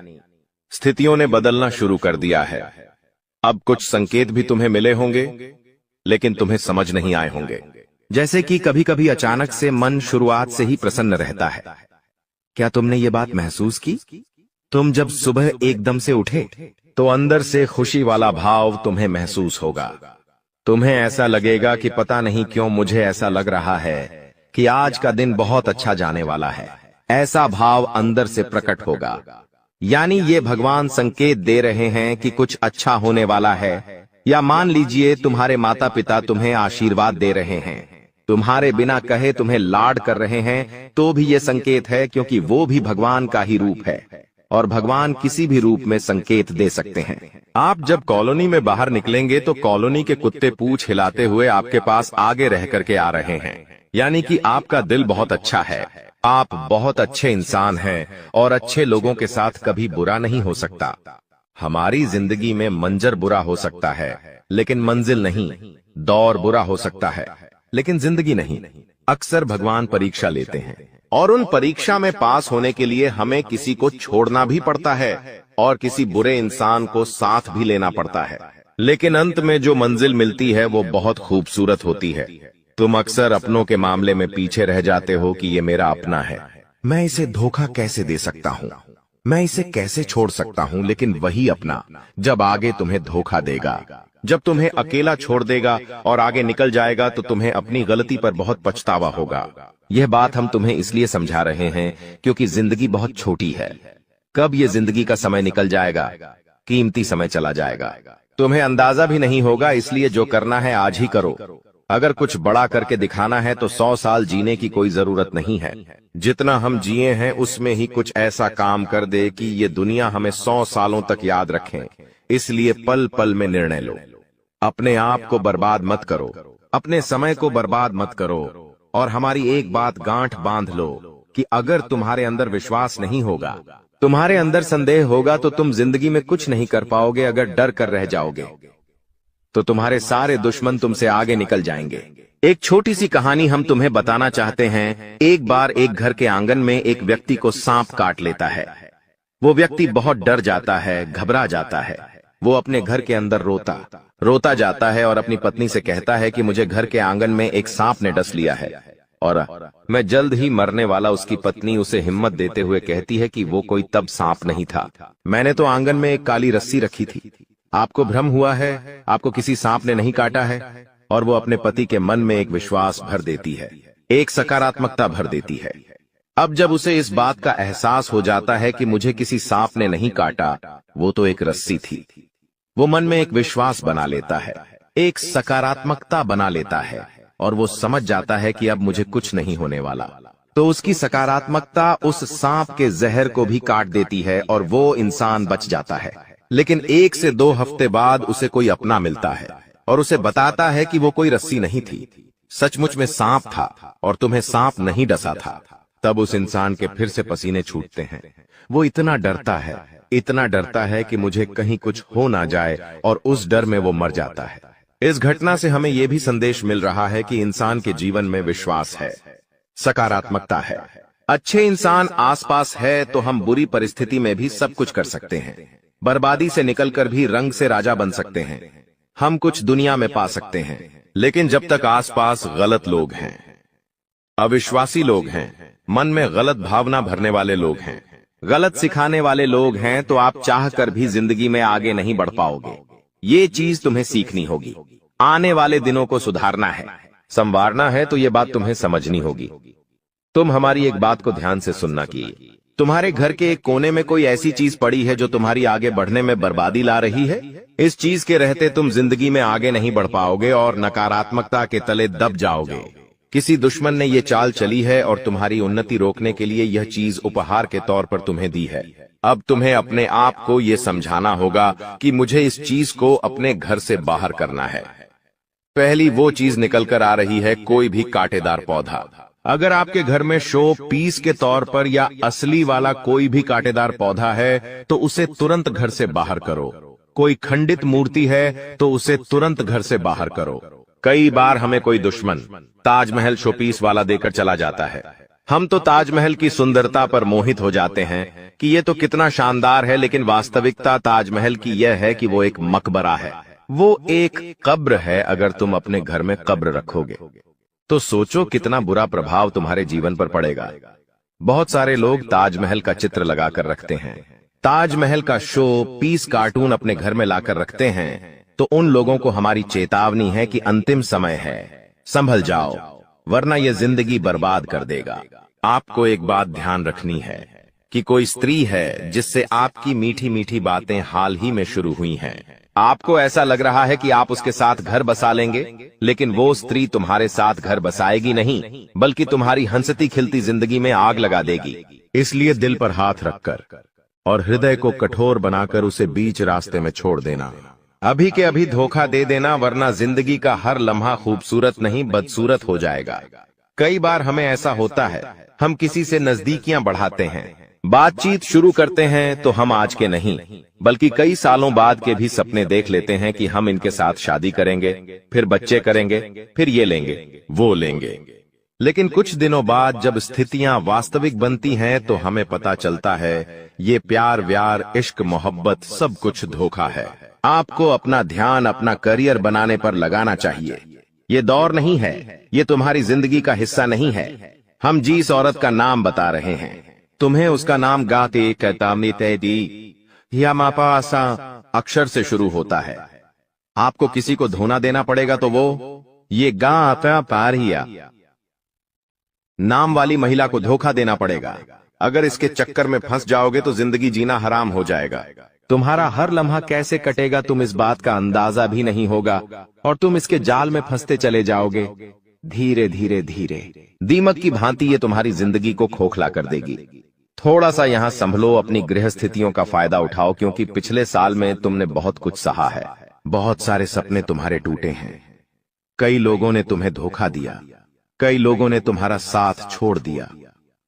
स्थितियों ने बदलना शुरू कर दिया है। अब कुछ संकेत भी तुम्हें मिले होंगे, लेकिन तुम्हें समझ नहीं आए होंगे। जैसे कि कभी कभी अचानक से मन शुरुआत से ही प्रसन्न रहता है। क्या तुमने ये बात महसूस की? तुम जब सुबह एकदम से उठे तो अंदर से खुशी वाला भाव तुम्हें महसूस होगा। तुम्हें ऐसा लगेगा कि पता नहीं क्यों मुझे ऐसा लग रहा है कि आज का दिन बहुत अच्छा जाने वाला है। ऐसा भाव अंदर से प्रकट होगा, यानी ये भगवान संकेत दे रहे हैं कि कुछ अच्छा होने वाला है। या मान लीजिए तुम्हारे माता पिता तुम्हें आशीर्वाद दे रहे हैं, तुम्हारे बिना कहे तुम्हें लाड कर रहे हैं, तो भी ये संकेत है, क्योंकि वो भी भगवान का ही रूप है और भगवान किसी भी रूप में संकेत दे सकते हैं। आप जब कॉलोनी में बाहर निकलेंगे तो कॉलोनी के कुत्ते पूंछ हिलाते हुए आपके पास आगे रह करके आ रहे हैं, यानी कि आपका दिल बहुत अच्छा है, आप बहुत अच्छे इंसान हैं और अच्छे लोगों के साथ कभी बुरा नहीं हो सकता। हमारी जिंदगी में मंजर बुरा हो सकता है लेकिन मंजिल नहीं, दौर बुरा हो सकता है लेकिन जिंदगी नहीं। अक्सर भगवान परीक्षा लेते हैं और उन परीक्षा में पास होने के लिए हमें किसी को छोड़ना भी पड़ता है और किसी बुरे इंसान को साथ भी लेना पड़ता है, लेकिन अंत में जो मंजिल मिलती है वो बहुत खूबसूरत होती है। तुम अक्सर अपनों के मामले में पीछे रह जाते हो कि ये मेरा अपना है, मैं इसे धोखा कैसे दे सकता हूँ, मैं इसे कैसे छोड़ सकता हूँ। लेकिन वही अपना जब आगे तुम्हें धोखा देगा, जब तुम्हें अकेला छोड़ देगा और आगे निकल जाएगा, तो तुम्हें अपनी गलती पर बहुत पछतावा होगा। यह बात हम तुम्हें इसलिए समझा रहे हैं क्योंकि जिंदगी बहुत छोटी है। कब ये जिंदगी का समय निकल जाएगा, कीमती समय चला जाएगा, तुम्हें अंदाजा भी नहीं होगा। इसलिए जो करना है आज ही करो, अगर कुछ बड़ा करके दिखाना है तो 100 साल जीने की कोई जरूरत नहीं है। जितना हम जिए हैं उसमें ही कुछ ऐसा काम कर दे कि ये दुनिया हमें 100 सालों तक याद रखें। इसलिए पल पल में निर्णय लो। अपने आप को बर्बाद मत करो, अपने समय को बर्बाद मत करो। और हमारी एक बात गांठ बांध लो कि अगर तुम्हारे अंदर विश्वास नहीं होगा, तुम्हारे अंदर संदेह होगा, तो तुम जिंदगी में कुछ नहीं कर पाओगे। अगर डर कर रह जाओगे तो तुम्हारे सारे दुश्मन तुमसे आगे निकल जाएंगे। एक छोटी सी कहानी हम तुम्हें बताना चाहते हैं। एक बार एक घर के आंगन में एक व्यक्ति को सांप काट लेता है। वो व्यक्ति बहुत डर जाता है, घबरा जाता है। वो अपने घर के अंदर रोता जाता है और अपनी पत्नी से कहता है कि मुझे घर के आंगन में एक सांप ने डस लिया है और मैं जल्द ही मरने वाला। उसकी पत्नी उसे हिम्मत देते हुए कहती है कि वो कोई तब सांप नहीं था, मैंने तो आंगन में एक काली रस्सी रखी थी। आपको भ्रम हुआ है, आपको किसी सांप ने नहीं काटा है। और वो अपने पति के मन में एक विश्वास भर देती है, एक सकारात्मकता भर देती है। अब जब उसे इस बात का एहसास हो जाता है कि मुझे किसी सांप ने नहीं काटा, वो तो एक रस्सी थी, वो मन में एक विश्वास बना लेता है, एक सकारात्मकता बना लेता है और वो समझ जाता है कि अब मुझे कुछ नहीं होने वाला। तो उसकी सकारात्मकता उस सांप के जहर को भी काट देती है और वो इंसान बच जाता है। लेकिन 1 से 2 हफ्ते बाद उसे कोई अपना मिलता है और उसे बताता है कि वो कोई रस्सी नहीं थी, सचमुच में सांप था और तुम्हें सांप नहीं डसा था। तब उस इंसान के फिर से पसीने छूटते हैं। वो इतना डरता है कि मुझे कहीं कुछ हो ना जाए और उस डर में वो मर जाता है। इस घटना से हमें यह भी संदेश मिल रहा है कि इंसान के जीवन में विश्वास है, सकारात्मकता है। अच्छे इंसान आसपास है तो हम बुरी परिस्थिति में भी सब कुछ कर सकते हैं। बर्बादी से निकलकर भी रंग से राजा बन सकते हैं। हम कुछ दुनिया में पा सकते हैं। लेकिन जब तक आसपास गलत लोग हैं, अविश्वासी लोग हैं, मन में गलत भावना भरने वाले लोग हैं, गलत सिखाने वाले लोग हैं, तो आप चाहकर भी जिंदगी में आगे नहीं बढ़ पाओगे। ये चीज तुम्हें सीखनी होगी। आने वाले दिनों को सुधारना है, संवारना है, तो ये बात तुम्हें समझनी होगी। तुम हमारी एक बात को ध्यान से सुनना कि तुम्हारे घर के एक कोने में कोई ऐसी चीज पड़ी है जो तुम्हारी आगे बढ़ने में बर्बादी ला रही है। इस चीज के रहते तुम जिंदगी में आगे नहीं बढ़ पाओगे और नकारात्मकता के तले दब जाओगे। किसी दुश्मन ने ये चाल चली है और तुम्हारी उन्नति रोकने के लिए यह चीज उपहार के तौर पर तुम्हें दी है। अब तुम्हें अपने आप को ये समझाना होगा कि मुझे इस चीज को अपने घर से बाहर करना है। पहली वो चीज निकल कर आ रही है, कोई भी कांटेदार पौधा। अगर आपके घर में शो पीस के तौर पर या असली वाला कोई भी कांटेदार पौधा है तो उसे तुरंत घर से बाहर करो। कोई खंडित मूर्ति है तो उसे तुरंत घर से बाहर करो। कई बार हमें कोई दुश्मन ताजमहल शोपीस वाला देकर चला जाता है। हम तो ताजमहल की सुंदरता पर मोहित हो जाते हैं कि ये तो कितना शानदार है, लेकिन वास्तविकता ताजमहल की यह है कि वो एक मकबरा है, वो एक कब्र है। अगर तुम अपने घर में कब्र रखोगे तो सोचो कितना बुरा प्रभाव तुम्हारे जीवन पर पड़ेगा। बहुत सारे लोग ताजमहल का चित्र लगाकर रखते हैं, ताजमहल का शो पीस कार्टून अपने घर में लाकर रखते हैं। तो उन लोगों को हमारी चेतावनी है कि अंतिम समय है, संभल जाओ, वरना यह जिंदगी बर्बाद कर देगा। आपको एक बात ध्यान रखनी है कि कोई स्त्री है जिससे आपकी मीठी मीठी बातें हाल ही में शुरू हुई हैं। आपको ऐसा लग रहा है कि आप उसके साथ घर बसा लेंगे, लेकिन वो स्त्री तुम्हारे साथ घर बसाएगी नहीं, बल्कि तुम्हारी हंसती खिलती जिंदगी में आग लगा देगी। इसलिए दिल पर हाथ रखकर और हृदय को कठोर बनाकर उसे बीच रास्ते में छोड़ देना। अभी के अभी धोखा दे देना, वरना जिंदगी का हर लम्हा खूबसूरत नहीं बदसूरत हो जाएगा। कई बार हमें ऐसा होता है, हम किसी से नजदीकियां बढ़ाते हैं, बातचीत शुरू करते हैं, तो हम आज के नहीं बल्कि कई सालों बाद के भी सपने देख लेते हैं कि हम इनके साथ शादी करेंगे, फिर बच्चे करेंगे, फिर ये लेंगे, वो लेंगे। लेकिन कुछ दिनों बाद जब स्थितियां वास्तविक बनती हैं तो हमें पता चलता है ये प्यार व्यार इश्क मोहब्बत सब कुछ धोखा है। आपको अपना ध्यान अपना करियर बनाने पर लगाना चाहिए। ये दौर नहीं है, ये तुम्हारी जिंदगी का हिस्सा नहीं है। हम जिस औरत का नाम बता रहे हैं, तुम्हें उसका नाम गाते कहतामनी तैदी या मापासा अक्षर से शुरू होता है। आपको किसी को धोना देना पड़ेगा तो वो ये गा आता पारिया नाम वाली महिला को धोखा देना पड़ेगा। अगर इसके चक्कर में फंस जाओगे तो जिंदगी जीना हराम हो जाएगा। तुम्हारा हर लम्हा कैसे कटेगा तुम इस बात का अंदाजा भी नहीं होगा और तुम इसके जाल में फंसते चले जाओगे। धीरे धीरे धीरे दीमक की भांति ये तुम्हारी जिंदगी को खोखला कर देगी। थोड़ा सा यहाँ संभलो, अपनी गृह स्थितियों का फायदा उठाओ, क्योंकि पिछले साल में तुमने बहुत कुछ सहा है। बहुत सारे सपने तुम्हारे टूटे हैं। कई लोगों ने तुम्हें धोखा दिया, कई लोगों ने तुम्हारा साथ छोड़ दिया,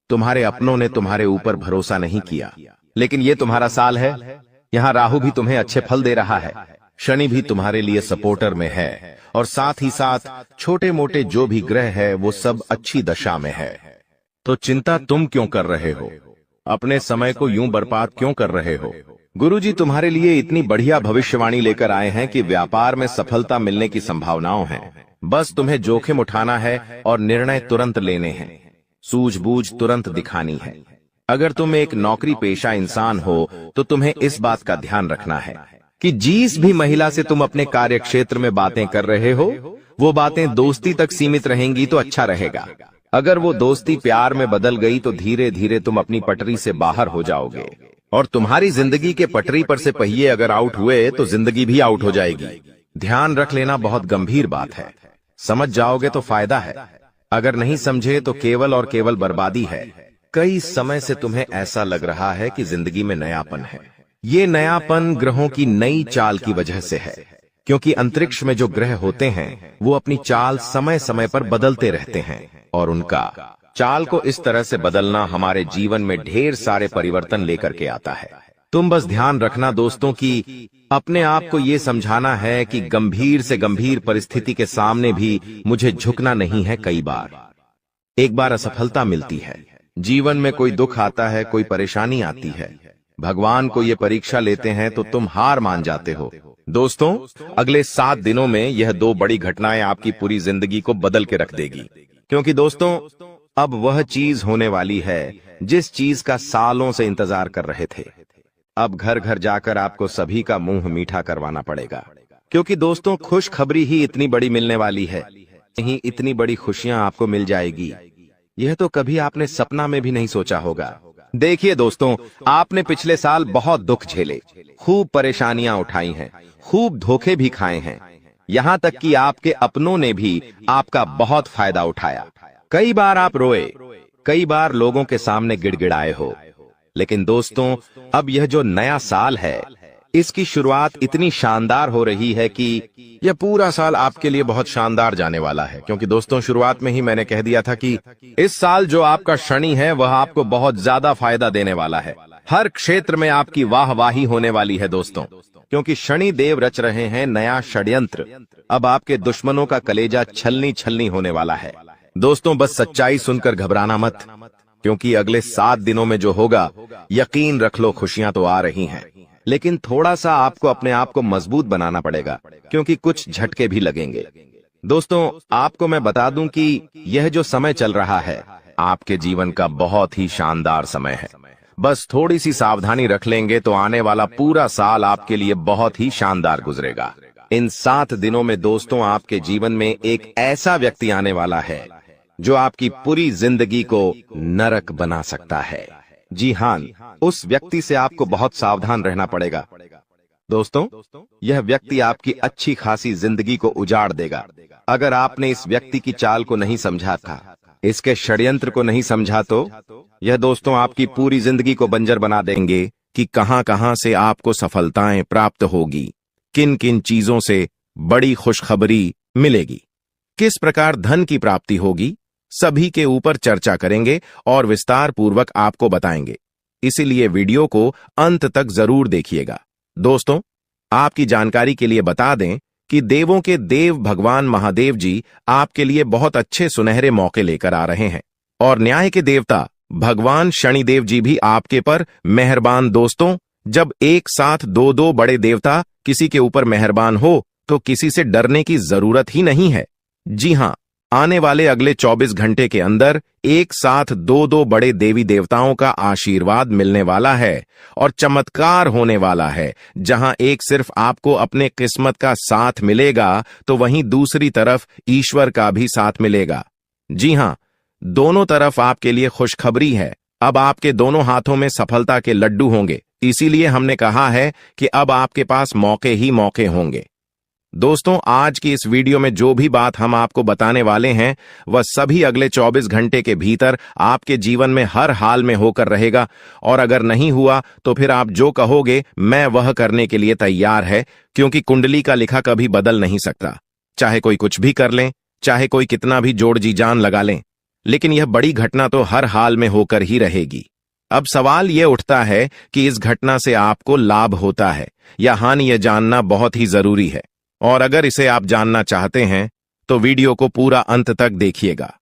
तुम्हारे अपनों ने तुम्हारे ऊपर भरोसा नहीं किया। लेकिन ये तुम्हारा साल है। यहाँ राहु भी तुम्हें अच्छे फल दे रहा है, शनि भी तुम्हारे लिए सपोर्टर में है, और साथ ही साथ छोटे मोटे जो भी ग्रह है वो सब अच्छी दशा में है। तो चिंता तुम क्यों कर रहे हो? अपने समय को यूं बर्बाद क्यों कर रहे हो? गुरुजी तुम्हारे लिए इतनी बढ़िया भविष्यवाणी लेकर आए हैं कि व्यापार में सफलता मिलने की संभावनाओं हैं। बस तुम्हें जोखिम उठाना है और निर्णय तुरंत लेने हैं, सूझबूझ तुरंत दिखानी है। अगर तुम एक नौकरी पेशा इंसान हो तो तुम्हें इस बात का ध्यान रखना है कि जिस भी महिला से तुम अपने कार्य क्षेत्र में बातें कर रहे हो वो बातें दोस्ती तक सीमित रहेंगी तो अच्छा रहेगा। अगर वो दोस्ती प्यार में बदल गई तो धीरे धीरे तुम अपनी पटरी से बाहर हो जाओगे, और तुम्हारी जिंदगी के पटरी पर से पहिए अगर आउट हुए तो जिंदगी भी आउट हो जाएगी। ध्यान रख लेना बहुत गंभीर बात है। समझ जाओगे तो फायदा है, अगर नहीं समझे तो केवल और केवल बर्बादी है। कई समय से तुम्हें ऐसा लग रहा है कि जिंदगी में नयापन है। ये नयापन ग्रहों की नई चाल की वजह से है, क्योंकि अंतरिक्ष में जो ग्रह होते हैं वो अपनी चाल समय समय पर बदलते रहते हैं, और उनका चाल को इस तरह से बदलना हमारे जीवन में ढेर सारे परिवर्तन लेकर के आता है। तुम बस ध्यान रखना दोस्तों कि अपने आप को ये समझाना है कि गंभीर से गंभीर परिस्थिति के सामने भी मुझे झुकना नहीं है। कई बार एक बार असफलता मिलती है, जीवन में कोई दुख आता है, कोई परेशानी आती है, भगवान को ये परीक्षा लेते हैं तो तुम हार मान जाते हो। दोस्तों, अगले 7 दिनों में यह 2 बड़ी घटनाएं आपकी पूरी जिंदगी को बदल के रख देगी, क्योंकि दोस्तों अब वह चीज होने वाली है जिस चीज का सालों से इंतजार कर रहे थे। अब घर घर जाकर आपको सभी का मुंह मीठा करवाना पड़ेगा, क्योंकि दोस्तों खुशखबरी ही इतनी बड़ी मिलने वाली है। नहीं, इतनी बड़ी खुशियां आपको मिल जाएगी, यह तो कभी आपने सपना में भी नहीं सोचा होगा। देखिए दोस्तों, आपने पिछले साल बहुत दुख झेले, खूब परेशानियां उठाई हैं, खूब धोखे भी खाए हैं, यहाँ तक कि आपके अपनों ने भी आपका बहुत फायदा उठाया। कई बार आप रोए, कई बार लोगों के सामने गिड़गिड़ाए हो। लेकिन दोस्तों, अब यह जो नया साल है इसकी शुरुआत इतनी शानदार हो रही है कि यह पूरा साल आपके लिए बहुत शानदार जाने वाला है। क्योंकि दोस्तों, शुरुआत में ही मैंने कह दिया था कि इस साल जो आपका शनि है वह आपको बहुत ज्यादा फायदा देने वाला है। हर क्षेत्र में आपकी वाहवाही होने वाली है दोस्तों, क्योंकि शनि देव रच रहे हैं नया षड्यंत्र। अब आपके दुश्मनों का कलेजा छलनी छलनी होने वाला है। दोस्तों, बस सच्चाई सुनकर घबराना मत, क्योंकि अगले 7 दिनों में जो होगा यकीन रख लो खुशियां तो आ रही हैं। लेकिन थोड़ा सा आपको अपने आप को मजबूत बनाना पड़ेगा, क्योंकि कुछ झटके भी लगेंगे। दोस्तों, आपको मैं बता दूं कि यह जो समय चल रहा है आपके जीवन का बहुत ही शानदार समय है। बस थोड़ी सी सावधानी रख लेंगे तो आने वाला पूरा साल आपके लिए बहुत ही शानदार गुजरेगा। इन 7 दिनों में दोस्तों आपके जीवन में एक ऐसा व्यक्ति आने वाला है जो आपकी पूरी जिंदगी को नरक बना सकता है। जी हां, उस व्यक्ति से आपको बहुत सावधान रहना पड़ेगा। दोस्तों, यह व्यक्ति आपकी अच्छी खासी जिंदगी को उजाड़ देगा। अगर आपने इस व्यक्ति की चाल को नहीं समझा था, इसके षड्यंत्र को नहीं समझा, तो यह दोस्तों आपकी पूरी जिंदगी को बंजर बना देंगे कि कहां कहां से आपको सफलताएं प्राप्त होगी, किन किन चीजों से बड़ी खुशखबरी मिलेगी, किस प्रकार धन की प्राप्ति होगी, सभी के ऊपर चर्चा करेंगे और विस्तार पूर्वक आपको बताएंगे। इसीलिए वीडियो को अंत तक जरूर देखिएगा। दोस्तों, आपकी जानकारी के लिए बता दें कि देवों के देव भगवान महादेव जी आपके लिए बहुत अच्छे सुनहरे मौके लेकर आ रहे हैं, और न्याय के देवता भगवान शनिदेव जी भी आपके पर मेहरबान। दोस्तों, जब एक साथ 2 बड़े देवता किसी के ऊपर मेहरबान हो तो किसी से डरने की जरूरत ही नहीं है। जी हां, आने वाले अगले 24 घंटे के अंदर एक साथ 2 बड़े देवी देवताओं का आशीर्वाद मिलने वाला है और चमत्कार होने वाला है। जहां एक सिर्फ आपको अपने किस्मत का साथ मिलेगा तो वहीं दूसरी तरफ ईश्वर का भी साथ मिलेगा। जी हां, दोनों तरफ आपके लिए खुशखबरी है। अब आपके दोनों हाथों में सफलता के लड्डू होंगे। इसीलिए हमने कहा है कि अब आपके पास मौके ही मौके होंगे। दोस्तों, आज की इस वीडियो में जो भी बात हम आपको बताने वाले हैं वह सभी अगले 24 घंटे के भीतर आपके जीवन में हर हाल में होकर रहेगा, और अगर नहीं हुआ तो फिर आप जो कहोगे मैं वह करने के लिए तैयार है, क्योंकि कुंडली का लिखा कभी बदल नहीं सकता। चाहे कोई कुछ भी कर लें, चाहे कोई कितना भी जोड़ जी जान लगा लें, लेकिन यह बड़ी घटना तो हर हाल में होकर ही रहेगी। अब सवाल यह उठता है कि इस घटना से आपको लाभ होता है या हानि, यह जानना बहुत ही जरूरी है। और अगर इसे आप जानना चाहते हैं तो वीडियो को पूरा अंत तक देखिएगा।